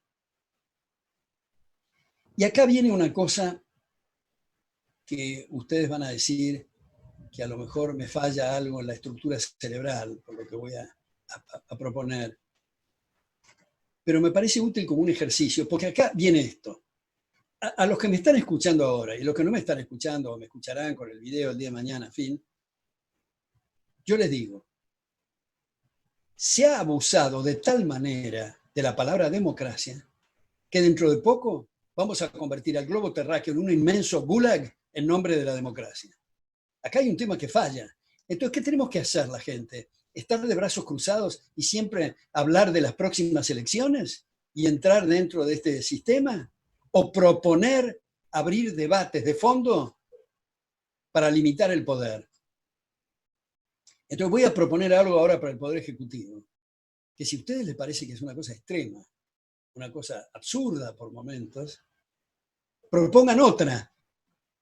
Y acá viene una cosa que ustedes van a decir que a lo mejor me falla algo en la estructura cerebral, por lo que voy a proponer. Pero me parece útil como un ejercicio, porque acá viene esto. A los que me están escuchando ahora y los que no me están escuchando o me escucharán con el video el día de mañana, en fin, yo les digo, se ha abusado de tal manera de la palabra democracia que dentro de poco vamos a convertir al globo terráqueo en un inmenso gulag en nombre de la democracia. Acá hay un tema que falla. Entonces, ¿qué tenemos que hacer la gente? ¿Estar de brazos cruzados y siempre hablar de las próximas elecciones y entrar dentro de este sistema? ¿O proponer abrir debates de fondo para limitar el poder? Entonces voy a proponer algo ahora para el Poder Ejecutivo, que si a ustedes les parece que es una cosa extrema, una cosa absurda por momentos, propongan otra,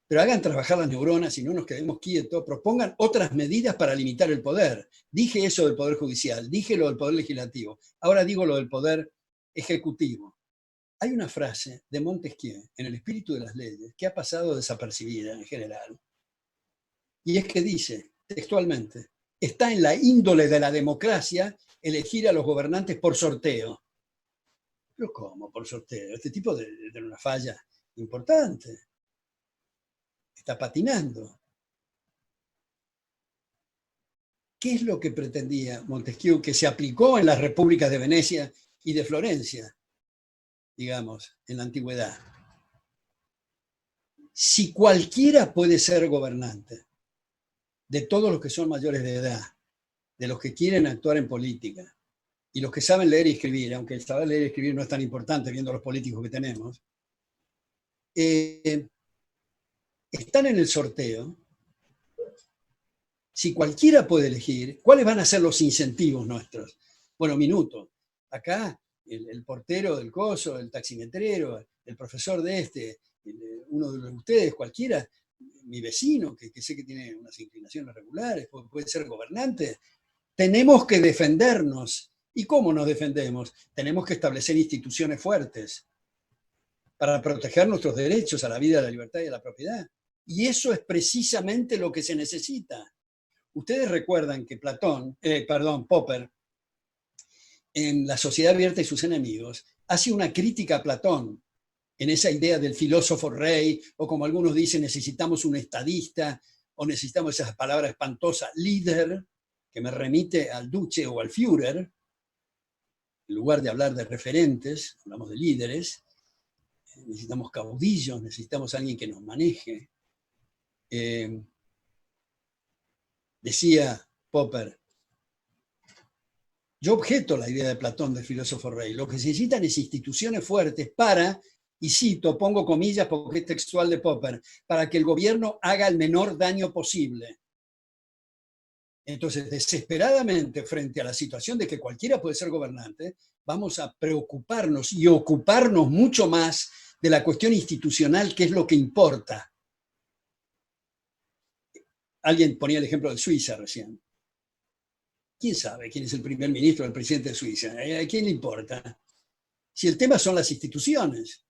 pero hagan trabajar las neuronas y no nos quedemos quietos, propongan otras medidas para limitar el poder. Dije eso del Poder Judicial, dije lo del Poder Legislativo, ahora digo lo del Poder Ejecutivo. Hay una frase de Montesquieu en El espíritu de las leyes que ha pasado desapercibida en general, y es que dice textualmente: está en la índole de la democracia elegir a los gobernantes por sorteo. ¿Pero cómo por sorteo? Este tipo de una falla importante. Está patinando. ¿Qué es lo que pretendía Montesquieu que se aplicó en las repúblicas de Venecia y de Florencia, digamos, en la antigüedad? Si cualquiera puede ser gobernante, de todos los que son mayores de edad, de los que quieren actuar en política, y los que saben leer y escribir, aunque el saber leer y escribir no es tan importante viendo los políticos que tenemos, están en el sorteo. Si cualquiera puede elegir, ¿cuáles van a ser los incentivos nuestros? Bueno, minuto. Acá el portero del coso, el taximetrero, el profesor de uno de ustedes, cualquiera, mi vecino, que sé que tiene unas inclinaciones regulares, puede ser gobernante. Tenemos que defendernos. ¿Y cómo nos defendemos? Tenemos que establecer instituciones fuertes para proteger nuestros derechos a la vida, a la libertad y a la propiedad. Y eso es precisamente lo que se necesita. Ustedes recuerdan que Popper, en La sociedad abierta y sus enemigos, hace una crítica a Platón en esa idea del filósofo rey, o como algunos dicen, necesitamos un estadista, o necesitamos esa palabra espantosa, líder, que me remite al Duce o al Führer. En lugar de hablar de referentes, hablamos de líderes. Necesitamos caudillos, necesitamos a alguien que nos maneje. Decía Popper, yo objeto la idea de Platón del filósofo rey. Lo que se necesitan es instituciones fuertes para, y cito, pongo comillas porque es textual de Popper, para que el gobierno haga el menor daño posible. Entonces, desesperadamente, frente a la situación de que cualquiera puede ser gobernante, vamos a preocuparnos y ocuparnos mucho más de la cuestión institucional, que es lo que importa. Alguien ponía el ejemplo de Suiza recién. ¿Quién sabe quién es el primer ministro o el presidente de Suiza? ¿A quién le importa? Si el tema son las instituciones.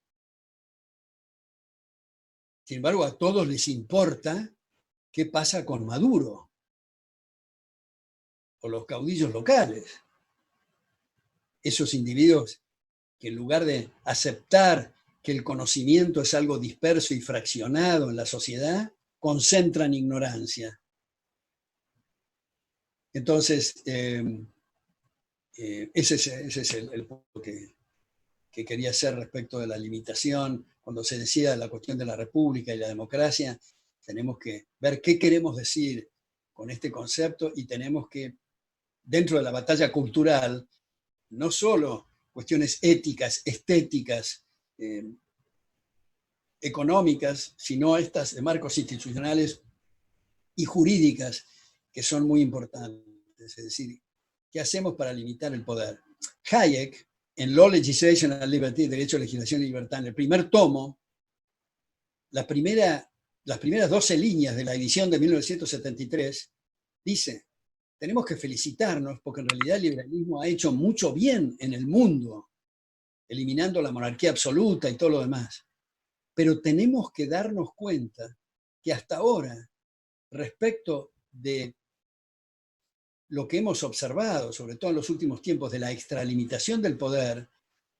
Sin embargo, a todos les importa qué pasa con Maduro o los caudillos locales. Esos individuos que en lugar de aceptar que el conocimiento es algo disperso y fraccionado en la sociedad, concentran ignorancia. Entonces, ese es el punto que quería hacer respecto de la limitación. Cuando se decida la cuestión de la república y la democracia, tenemos que ver qué queremos decir con este concepto y tenemos que, dentro de la batalla cultural, no solo cuestiones éticas, estéticas, económicas, sino estas de marcos institucionales y jurídicas que son muy importantes. Es decir, ¿qué hacemos para limitar el poder? Hayek, en Law, Legislation and Liberty, Derecho, Legislación y Libertad, en el primer tomo, las primeras 12 líneas de la edición de 1973, dice, tenemos que felicitarnos porque en realidad el liberalismo ha hecho mucho bien en el mundo, eliminando la monarquía absoluta y todo lo demás. Pero tenemos que darnos cuenta que hasta ahora, respecto de lo que hemos observado, sobre todo en los últimos tiempos, de la extralimitación del poder,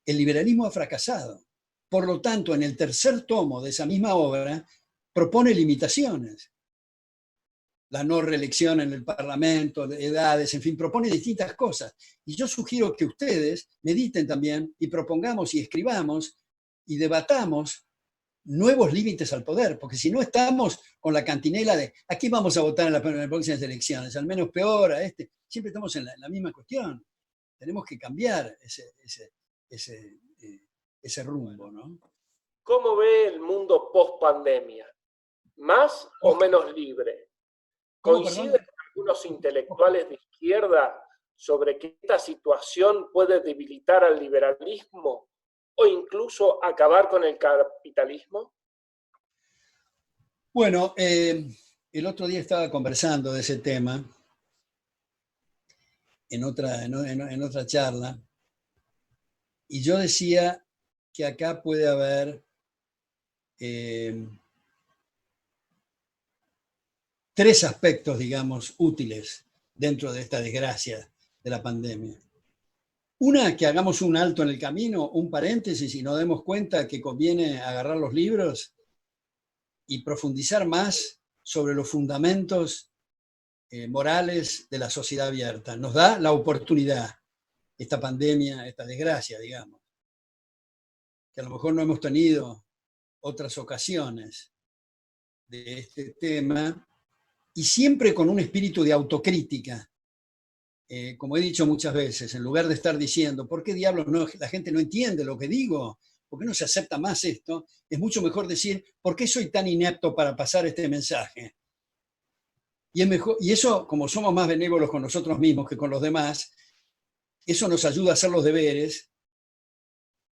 el liberalismo ha fracasado. Por lo tanto, en el tercer tomo de esa misma obra, propone limitaciones. La no reelección en el Parlamento, de edades, en fin, propone distintas cosas. Y yo sugiero que ustedes mediten también y propongamos y escribamos y debatamos nuevos límites al poder, porque si no estamos con la cantinela de aquí vamos a votar en las próximas elecciones, al menos peor a este, siempre estamos en la misma cuestión. Tenemos que cambiar ese rumbo, ¿no? ¿Cómo ve el mundo post-pandemia? ¿Más o menos libre? ¿Coinciden algunos intelectuales de izquierda sobre que esta situación puede debilitar al liberalismo o incluso acabar con el capitalismo? Bueno, el otro día estaba conversando de ese tema en otra charla, y yo decía que acá puede haber tres aspectos, digamos, útiles dentro de esta desgracia de la pandemia. Una, que hagamos un alto en el camino, un paréntesis, y nos demos cuenta que conviene agarrar los libros y profundizar más sobre los fundamentos morales de la sociedad abierta. Nos da la oportunidad, esta pandemia, esta desgracia, digamos, que a lo mejor no hemos tenido otras ocasiones de este tema, y siempre con un espíritu de autocrítica. Como he dicho muchas veces, en lugar de estar diciendo, ¿por qué diablos la gente no entiende lo que digo? ¿Por qué no se acepta más esto? Es mucho mejor decir, ¿por qué soy tan inepto para pasar este mensaje? Y eso, como somos más benévolos con nosotros mismos que con los demás, eso nos ayuda a hacer los deberes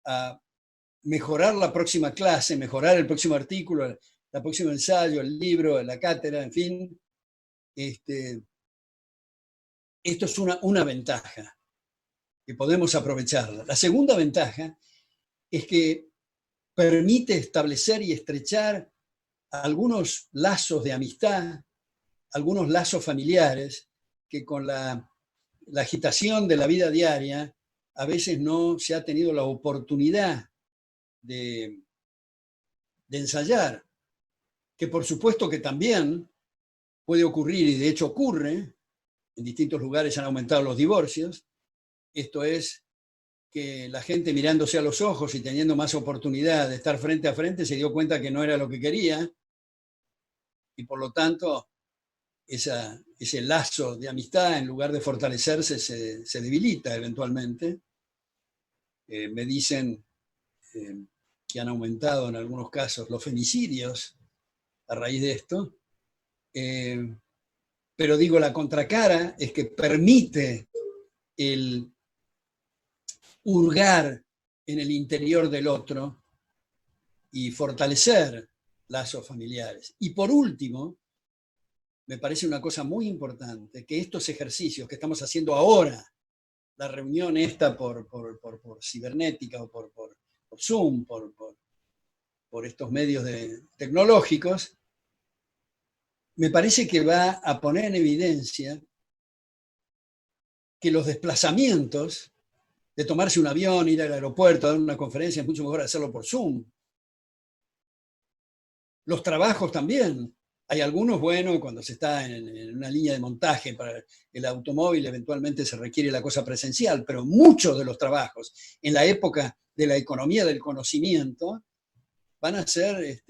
a mejorar la próxima clase, mejorar el próximo artículo, el próximo ensayo, el libro, la cátedra, en fin. Esto es una ventaja que podemos aprovecharla. La segunda ventaja es que permite establecer y estrechar algunos lazos de amistad, algunos lazos familiares que con la agitación de la vida diaria a veces no se ha tenido la oportunidad de ensayar, que por supuesto que también puede ocurrir, y de hecho ocurre, en distintos lugares han aumentado los divorcios, esto es que la gente mirándose a los ojos y teniendo más oportunidad de estar frente a frente se dio cuenta que no era lo que quería, y por lo tanto ese lazo de amistad, en lugar de fortalecerse, se debilita eventualmente. Me dicen que han aumentado en algunos casos los femicidios a raíz de esto. Pero digo, la contracara es que permite el hurgar en el interior del otro y fortalecer lazos familiares. Y por último, me parece una cosa muy importante, que estos ejercicios que estamos haciendo ahora, la reunión esta por cibernética o por Zoom, por estos medios tecnológicos, me parece que va a poner en evidencia que los desplazamientos de tomarse un avión, ir al aeropuerto, dar una conferencia, es mucho mejor hacerlo por Zoom. Los trabajos también. Hay algunos, bueno, cuando se está en una línea de montaje para el automóvil, eventualmente se requiere la cosa presencial, pero muchos de los trabajos en la época de la economía del conocimiento van a ser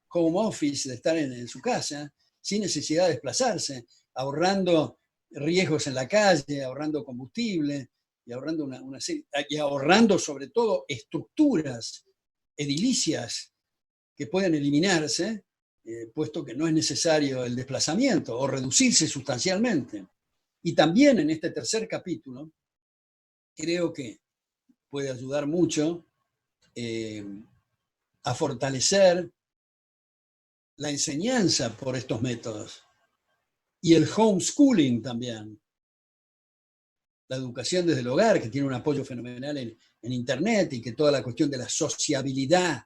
home office, de estar en su casa, sin necesidad de desplazarse, ahorrando riesgos en la calle, ahorrando combustible y ahorrando y ahorrando sobre todo estructuras edilicias que pueden eliminarse, puesto que no es necesario el desplazamiento o reducirse sustancialmente. Y también en este tercer capítulo creo que puede ayudar mucho a fortalecer la enseñanza por estos métodos y el homeschooling también. La educación desde el hogar, que tiene un apoyo fenomenal en Internet, y que toda la cuestión de la sociabilidad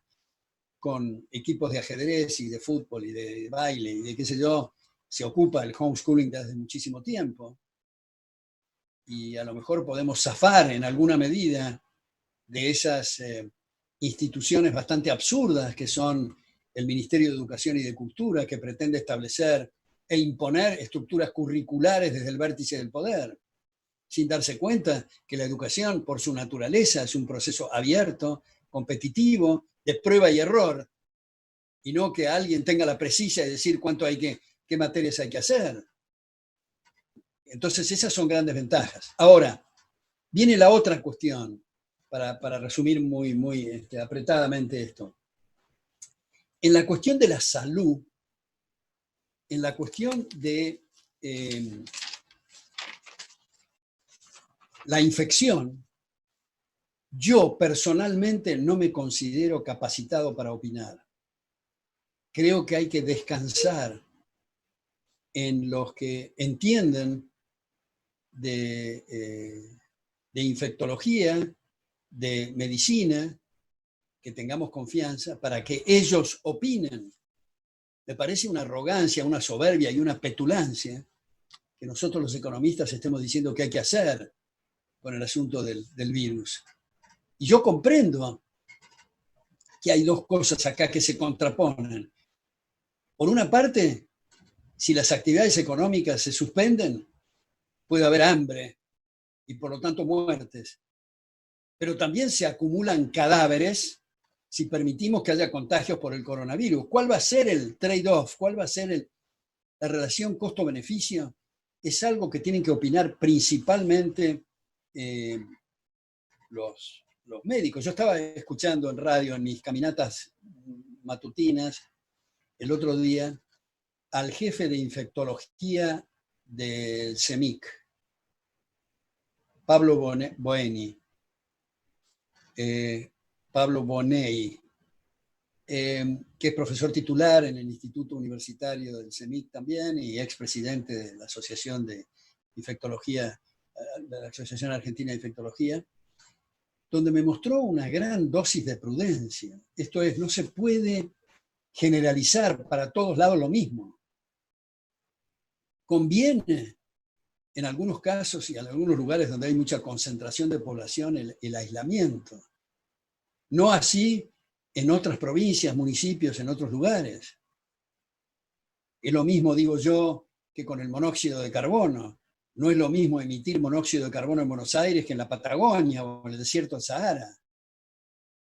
con equipos de ajedrez y de fútbol y de baile y de qué sé yo, se ocupa el homeschooling desde muchísimo tiempo. Y a lo mejor podemos zafar en alguna medida de esas instituciones bastante absurdas que son el Ministerio de Educación y de Cultura, que pretende establecer e imponer estructuras curriculares desde el vértice del poder, sin darse cuenta que la educación, por su naturaleza, es un proceso abierto, competitivo, de prueba y error, y no que alguien tenga la precisa de decir qué materias hay que hacer. Entonces esas son grandes ventajas. Ahora, viene la otra cuestión, para resumir muy apretadamente esto. En la cuestión de la salud, en la cuestión de la infección, yo personalmente no me considero capacitado para opinar. Creo que hay que descansar en los que entienden de infectología, de medicina, que tengamos confianza para que ellos opinen. Me parece una arrogancia, una soberbia y una petulancia que nosotros los economistas estemos diciendo que hay que hacer con el asunto del virus. Y yo comprendo que hay dos cosas acá que se contraponen. Por una parte, si las actividades económicas se suspenden, puede haber hambre y por lo tanto muertes. Pero también se acumulan cadáveres si permitimos que haya contagios por el coronavirus. ¿Cuál va a ser el trade-off? ¿Cuál va a ser la relación costo-beneficio? Es algo que tienen que opinar principalmente los médicos. Yo estaba escuchando en radio, en mis caminatas matutinas, el otro día, al jefe de infectología del CEMIC, Pablo Boeni. Pablo Boney, que es profesor titular en el Instituto Universitario del CEMIC también y expresidente de la Asociación de Infectología, de la Asociación Argentina de Infectología, donde me mostró una gran dosis de prudencia. Esto es, no se puede generalizar para todos lados lo mismo. Conviene, en algunos casos y en algunos lugares donde hay mucha concentración de población, el aislamiento. No así en otras provincias, municipios, en otros lugares. Es lo mismo, digo yo, que con el monóxido de carbono. No es lo mismo emitir monóxido de carbono en Buenos Aires que en la Patagonia o en el desierto del Sahara.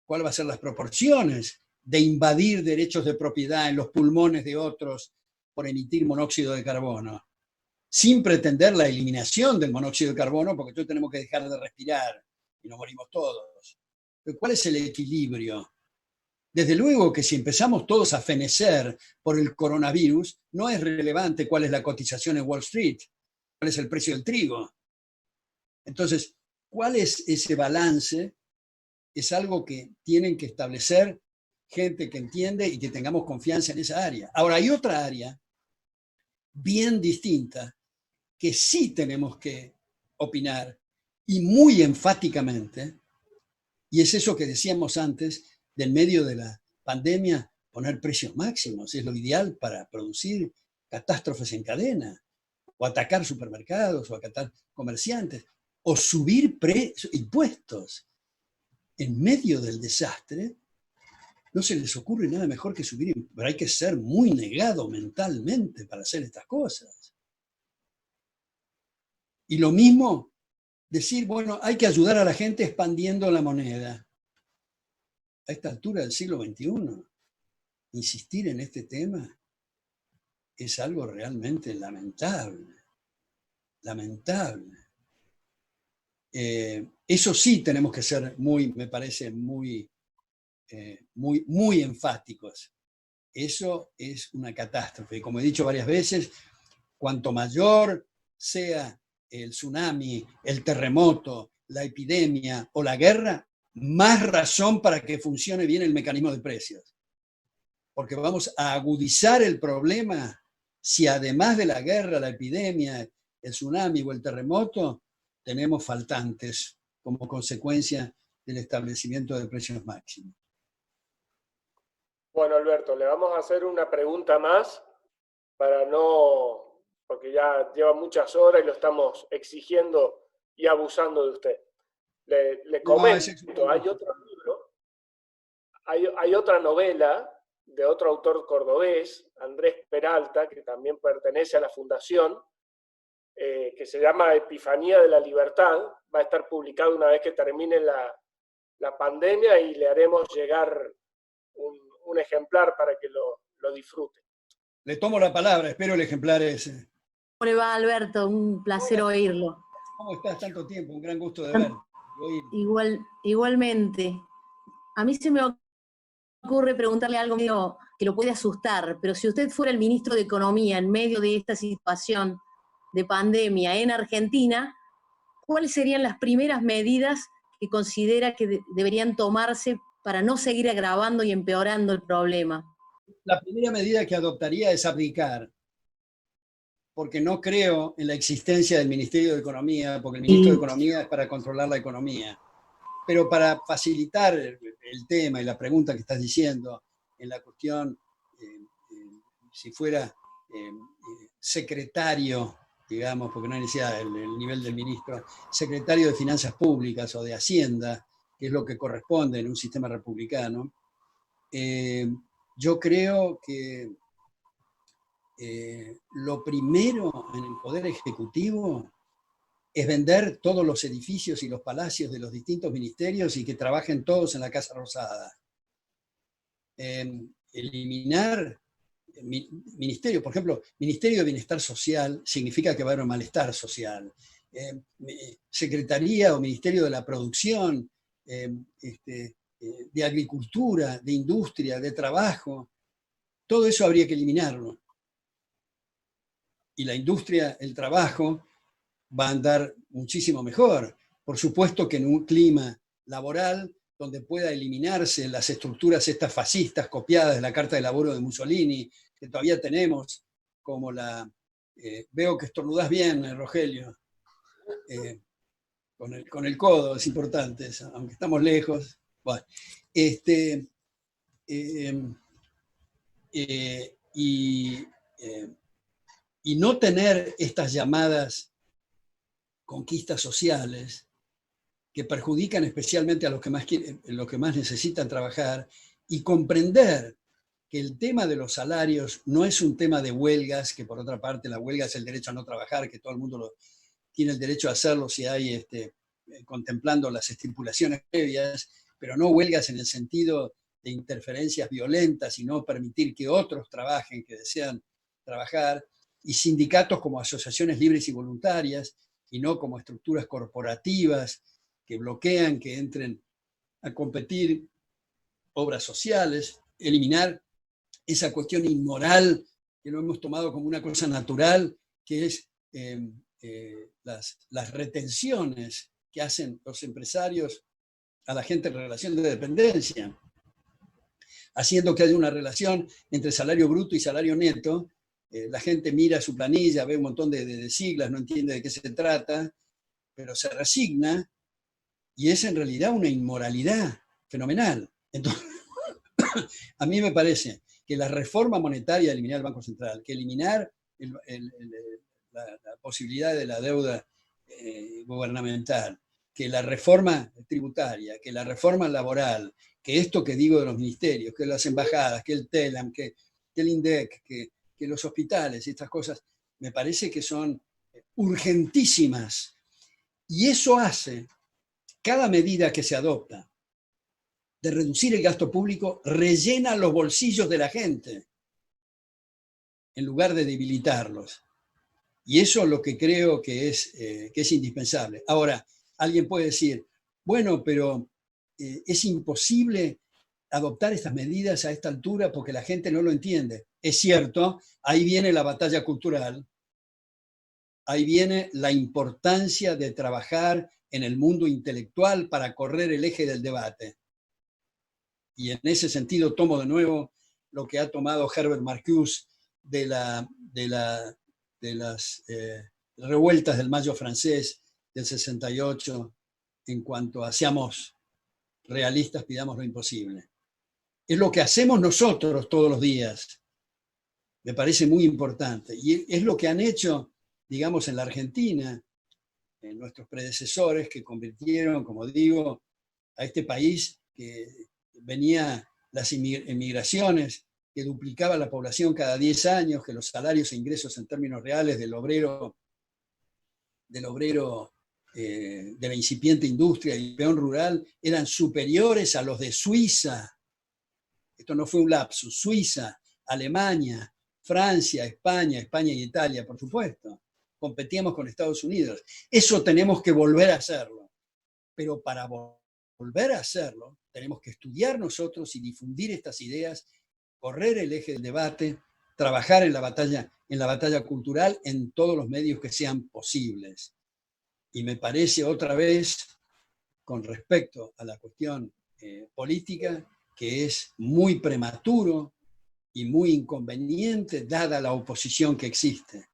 ¿Cuáles van a ser las proporciones de invadir derechos de propiedad en los pulmones de otros por emitir monóxido de carbono? Sin pretender la eliminación del monóxido de carbono, porque todos tenemos que dejar de respirar y nos morimos todos. Pero ¿cuál es el equilibrio? Desde luego que si empezamos todos a fenecer por el coronavirus, no es relevante cuál es la cotización en Wall Street, cuál es el precio del trigo. Entonces, ¿cuál es ese balance? Es algo que tienen que establecer gente que entiende y que tengamos confianza en esa área. Ahora, hay otra área bien distinta que sí tenemos que opinar y muy enfáticamente, y es eso que decíamos antes, del medio de la pandemia, poner precios máximos, es lo ideal para producir catástrofes en cadena, o atacar supermercados, o atacar comerciantes, o subir impuestos. En medio del desastre, no se les ocurre nada mejor que subir, pero hay que ser muy negado mentalmente para hacer estas cosas. Y lo mismo, decir, bueno, hay que ayudar a la gente expandiendo la moneda. A esta altura del siglo XXI, insistir en este tema es algo realmente lamentable. Lamentable. Eso sí tenemos que ser muy, me parece, muy enfáticos. Eso es una catástrofe. Y como he dicho varias veces, cuanto mayor sea el tsunami, el terremoto, la epidemia o la guerra, más razón para que funcione bien el mecanismo de precios. Porque vamos a agudizar el problema si además de la guerra, la epidemia, el tsunami o el terremoto, tenemos faltantes como consecuencia del establecimiento de precios máximos. Bueno, Alberto, le vamos a hacer una pregunta más para no, porque ya lleva muchas horas y lo estamos exigiendo y abusando de usted. Le comento, hay otro libro, hay otra novela de otro autor cordobés, Andrés Peralta, que también pertenece a la Fundación, que se llama Epifanía de la Libertad. Va a estar publicado una vez que termine la pandemia y le haremos llegar un ejemplar para que lo disfrute. Le tomo la palabra, espero el ejemplar ese. ¿Cómo le va, Alberto? Un placer oírlo. ¿Cómo estás? Tanto tiempo, un gran gusto de verte. Igualmente. A mí se me ocurre preguntarle algo medio que lo puede asustar, pero si usted fuera el ministro de Economía en medio de esta situación de pandemia en Argentina, ¿cuáles serían las primeras medidas que considera que deberían tomarse para no seguir agravando y empeorando el problema? La primera medida que adoptaría es abdicar, porque no creo en la existencia del Ministerio de Economía, porque el Ministro de Economía es para controlar la economía. Pero para facilitar el tema y la pregunta que estás diciendo, en la cuestión, si fuera secretario, digamos, porque no hay necesidad el nivel del ministro, secretario de Finanzas Públicas o de Hacienda, que es lo que corresponde en un sistema republicano, yo creo que lo primero en el Poder Ejecutivo es vender todos los edificios y los palacios de los distintos ministerios y que trabajen todos en la Casa Rosada. Eliminar ministerio, por ejemplo, Ministerio de Bienestar Social significa que va a haber un malestar social. Secretaría o Ministerio de la Producción, de Agricultura, de Industria, de Trabajo, todo eso habría que eliminarlo. Y la industria, el trabajo, va a andar muchísimo mejor. Por supuesto que en un clima laboral donde pueda eliminarse las estructuras estas fascistas copiadas de la Carta de Laboro de Mussolini, que todavía tenemos, como la... veo que estornudás bien, Rogelio, con el codo, es importante eso, aunque estamos lejos. Bueno, y no tener estas llamadas conquistas sociales que perjudican especialmente a los que más necesitan trabajar, y comprender que el tema de los salarios no es un tema de huelgas, que por otra parte la huelga es el derecho a no trabajar, que todo el mundo tiene el derecho a hacerlo si hay contemplando las estipulaciones previas, pero no huelgas en el sentido de interferencias violentas y no permitir que otros trabajen, que desean trabajar, y sindicatos como asociaciones libres y voluntarias, y no como estructuras corporativas que bloquean que entren a competir obras sociales, eliminar esa cuestión inmoral que lo hemos tomado como una cosa natural, que es las retenciones que hacen los empresarios a la gente en relación de dependencia, haciendo que haya una relación entre salario bruto y salario neto. La gente mira su planilla, ve un montón de siglas, no entiende de qué se trata, pero se resigna, y es en realidad una inmoralidad fenomenal. Entonces, a mí me parece que la reforma monetaria de eliminar el Banco Central, que eliminar la posibilidad de la deuda gubernamental, que la reforma tributaria, que la reforma laboral, que esto que digo de los ministerios, que las embajadas, que el TELAM, que el INDEC, que los hospitales y estas cosas, me parece que son urgentísimas. Y eso hace, cada medida que se adopta de reducir el gasto público, rellena los bolsillos de la gente en lugar de debilitarlos. Y eso es lo que creo que es indispensable. Ahora, alguien puede decir, bueno, pero es imposible adoptar estas medidas a esta altura porque la gente no lo entiende. Es cierto, ahí viene la batalla cultural, ahí viene la importancia de trabajar en el mundo intelectual para correr el eje del debate. Y en ese sentido tomo de nuevo lo que ha tomado Herbert Marcuse de las revueltas del Mayo francés del 68, en cuanto a seamos realistas, pidamos lo imposible. Es lo que hacemos nosotros todos los días. Me parece muy importante. Y es lo que han hecho, digamos, en la Argentina, en nuestros predecesores, que convirtieron, como digo, a este país que venía las emigraciones, que duplicaba la población cada 10 años, que los salarios e ingresos en términos reales del obrero de la incipiente industria y peón rural eran superiores a los de Suiza. Esto no fue un lapsus. Suiza, Alemania, Francia, España y Italia, por supuesto. Competíamos con Estados Unidos. Eso tenemos que volver a hacerlo. Pero para volver a hacerlo, tenemos que estudiar nosotros y difundir estas ideas, correr el eje del debate, trabajar en la batalla cultural en todos los medios que sean posibles. Y me parece otra vez, con respecto a la cuestión política, que es muy prematuro y muy inconveniente dada la oposición que existe.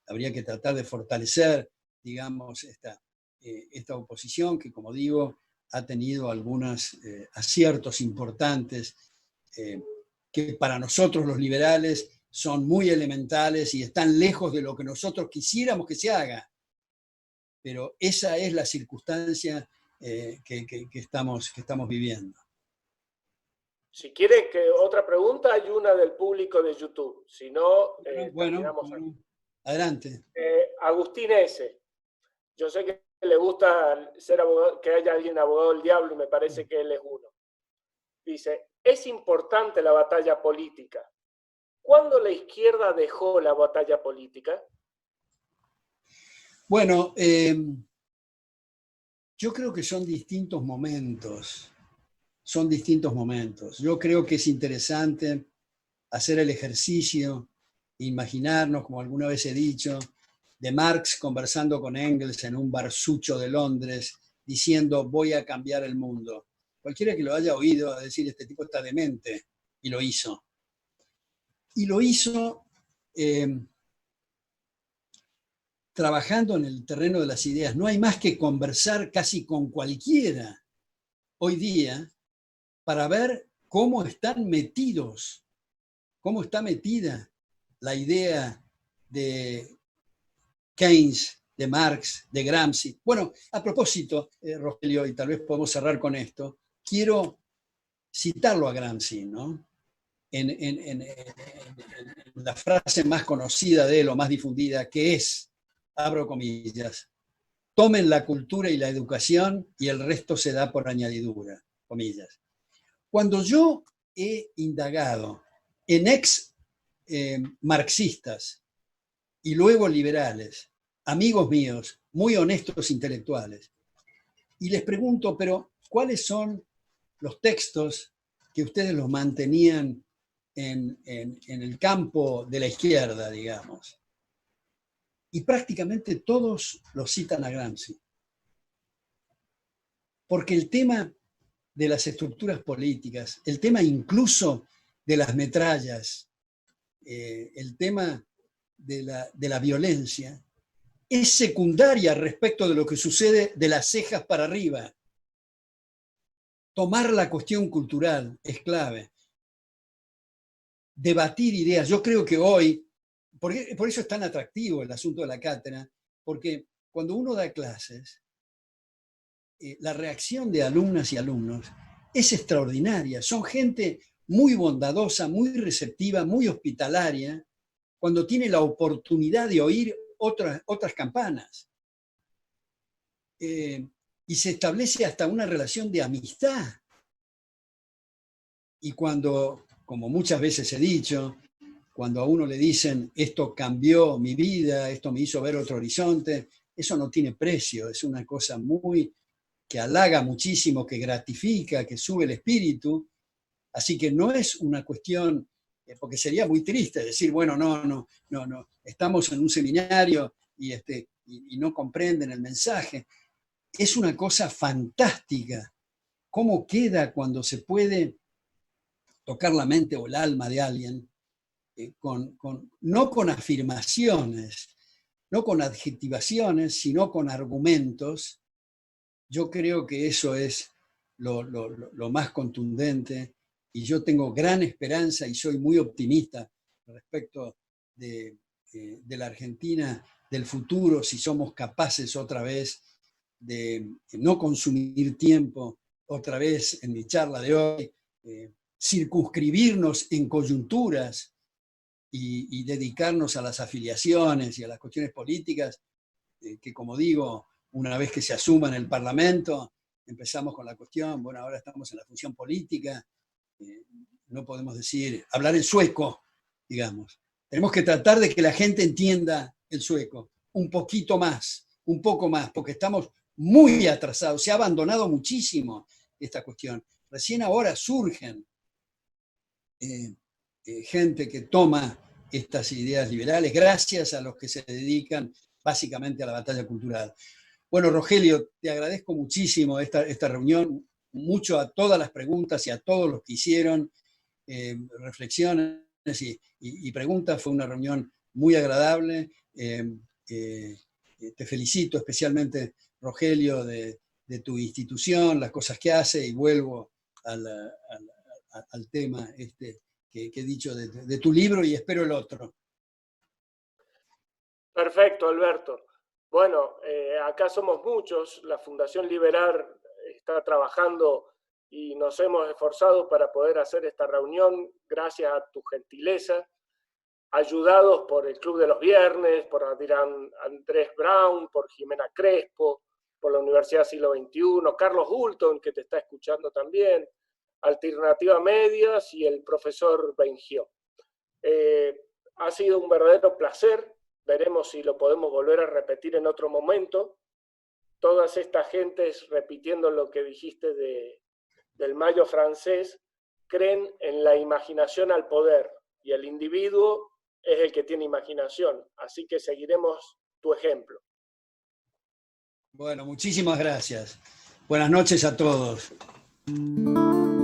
Habría que tratar de fortalecer, digamos, esta oposición que, como digo, ha tenido algunos aciertos importantes que para nosotros los liberales son muy elementales y están lejos de lo que nosotros quisiéramos que se haga. Pero esa es la circunstancia que estamos viviendo. Si quiere que otra pregunta, hay una del público de YouTube. Si no, bueno, adelante. Agustín S. Yo sé que le gusta ser abogado, que haya alguien abogado del diablo, y me parece que él es uno. Dice, es importante la batalla política. ¿Cuándo la izquierda dejó la batalla política? Bueno, yo creo que son distintos momentos. Yo creo que es interesante hacer el ejercicio, imaginarnos, como alguna vez he dicho, de Marx conversando con Engels en un barsucho de Londres, diciendo voy a cambiar el mundo. cualquiera que lo haya oído a decir, este tipo está demente, y lo hizo. Y lo hizo trabajando en el terreno de las ideas. No hay más que conversar casi con cualquiera hoy día para ver cómo están metidos, cómo está metida la idea de Keynes, de Marx, de Gramsci. Bueno, a propósito, Rogelio, y tal vez podemos cerrar con esto, quiero citarlo a Gramsci, ¿no? En la frase más conocida de él, o más difundida, que es, abro comillas, tomen la cultura y la educación y el resto se da por añadidura, comillas. Cuando yo he indagado en marxistas y luego liberales, amigos míos, muy honestos intelectuales, y les pregunto, pero ¿cuáles son los textos que ustedes los mantenían en el campo de la izquierda, digamos? Y prácticamente todos los citan a Gramsci. Porque el tema de las estructuras políticas, el tema incluso de las metrallas, el tema de la violencia, es secundaria respecto de lo que sucede de las cejas para arriba. Tomar la cuestión cultural es clave. Debatir ideas. Yo creo que hoy, por eso es tan atractivo el asunto de la cátedra, porque cuando uno da clases, la reacción de alumnas y alumnos es extraordinaria. Son gente muy bondadosa, muy receptiva, muy hospitalaria, cuando tiene la oportunidad de oír otras campanas. Y se establece hasta una relación de amistad. Y cuando, como muchas veces he dicho, cuando a uno le dicen, esto cambió mi vida, esto me hizo ver otro horizonte, eso no tiene precio, es una cosa muy que halaga muchísimo, que gratifica, que sube el espíritu. Así que no es una cuestión, porque sería muy triste decir, bueno, no, estamos en un seminario y no comprenden el mensaje. Es una cosa fantástica. ¿Cómo queda cuando se puede tocar la mente o el alma de alguien no con afirmaciones, no con adjetivaciones, sino con argumentos? Yo creo que eso es lo más contundente, y yo tengo gran esperanza y soy muy optimista respecto de la Argentina del futuro, si somos capaces otra vez de no consumir tiempo, otra vez en mi charla de hoy, circunscribirnos en coyunturas y dedicarnos a las afiliaciones y a las cuestiones políticas, que como digo, una vez que se asuma en el Parlamento, empezamos con la cuestión, bueno, ahora estamos en la función política, no podemos decir, hablar en sueco, digamos. Tenemos que tratar de que la gente entienda el sueco un poquito más, un poco más, porque estamos muy atrasados, se ha abandonado muchísimo esta cuestión. Recién ahora surgen gente que toma estas ideas liberales, gracias a los que se dedican básicamente a la batalla cultural. Bueno, Rogelio, te agradezco muchísimo esta reunión, mucho a todas las preguntas y a todos los que hicieron reflexiones y preguntas. Fue una reunión muy agradable. Te felicito especialmente, Rogelio, de tu institución, las cosas que hace, y vuelvo al tema que he dicho de tu libro, y espero el otro. Perfecto, Alberto. Bueno, acá somos muchos, la Fundación Liberar está trabajando y nos hemos esforzado para poder hacer esta reunión gracias a tu gentileza, ayudados por el Club de los Viernes, por Andrés Brown, por Jimena Crespo, por la Universidad Siglo XXI, Carlos Hulton, que te está escuchando también, Alternativa Medias y el profesor Bengió. Ha sido un verdadero placer. Veremos si lo podemos volver a repetir en otro momento. Todas estas gentes, repitiendo lo que dijiste del Mayo francés, creen en la imaginación al poder, y el individuo es el que tiene imaginación. Así que seguiremos tu ejemplo. Bueno, muchísimas gracias. Buenas noches a todos. Chao.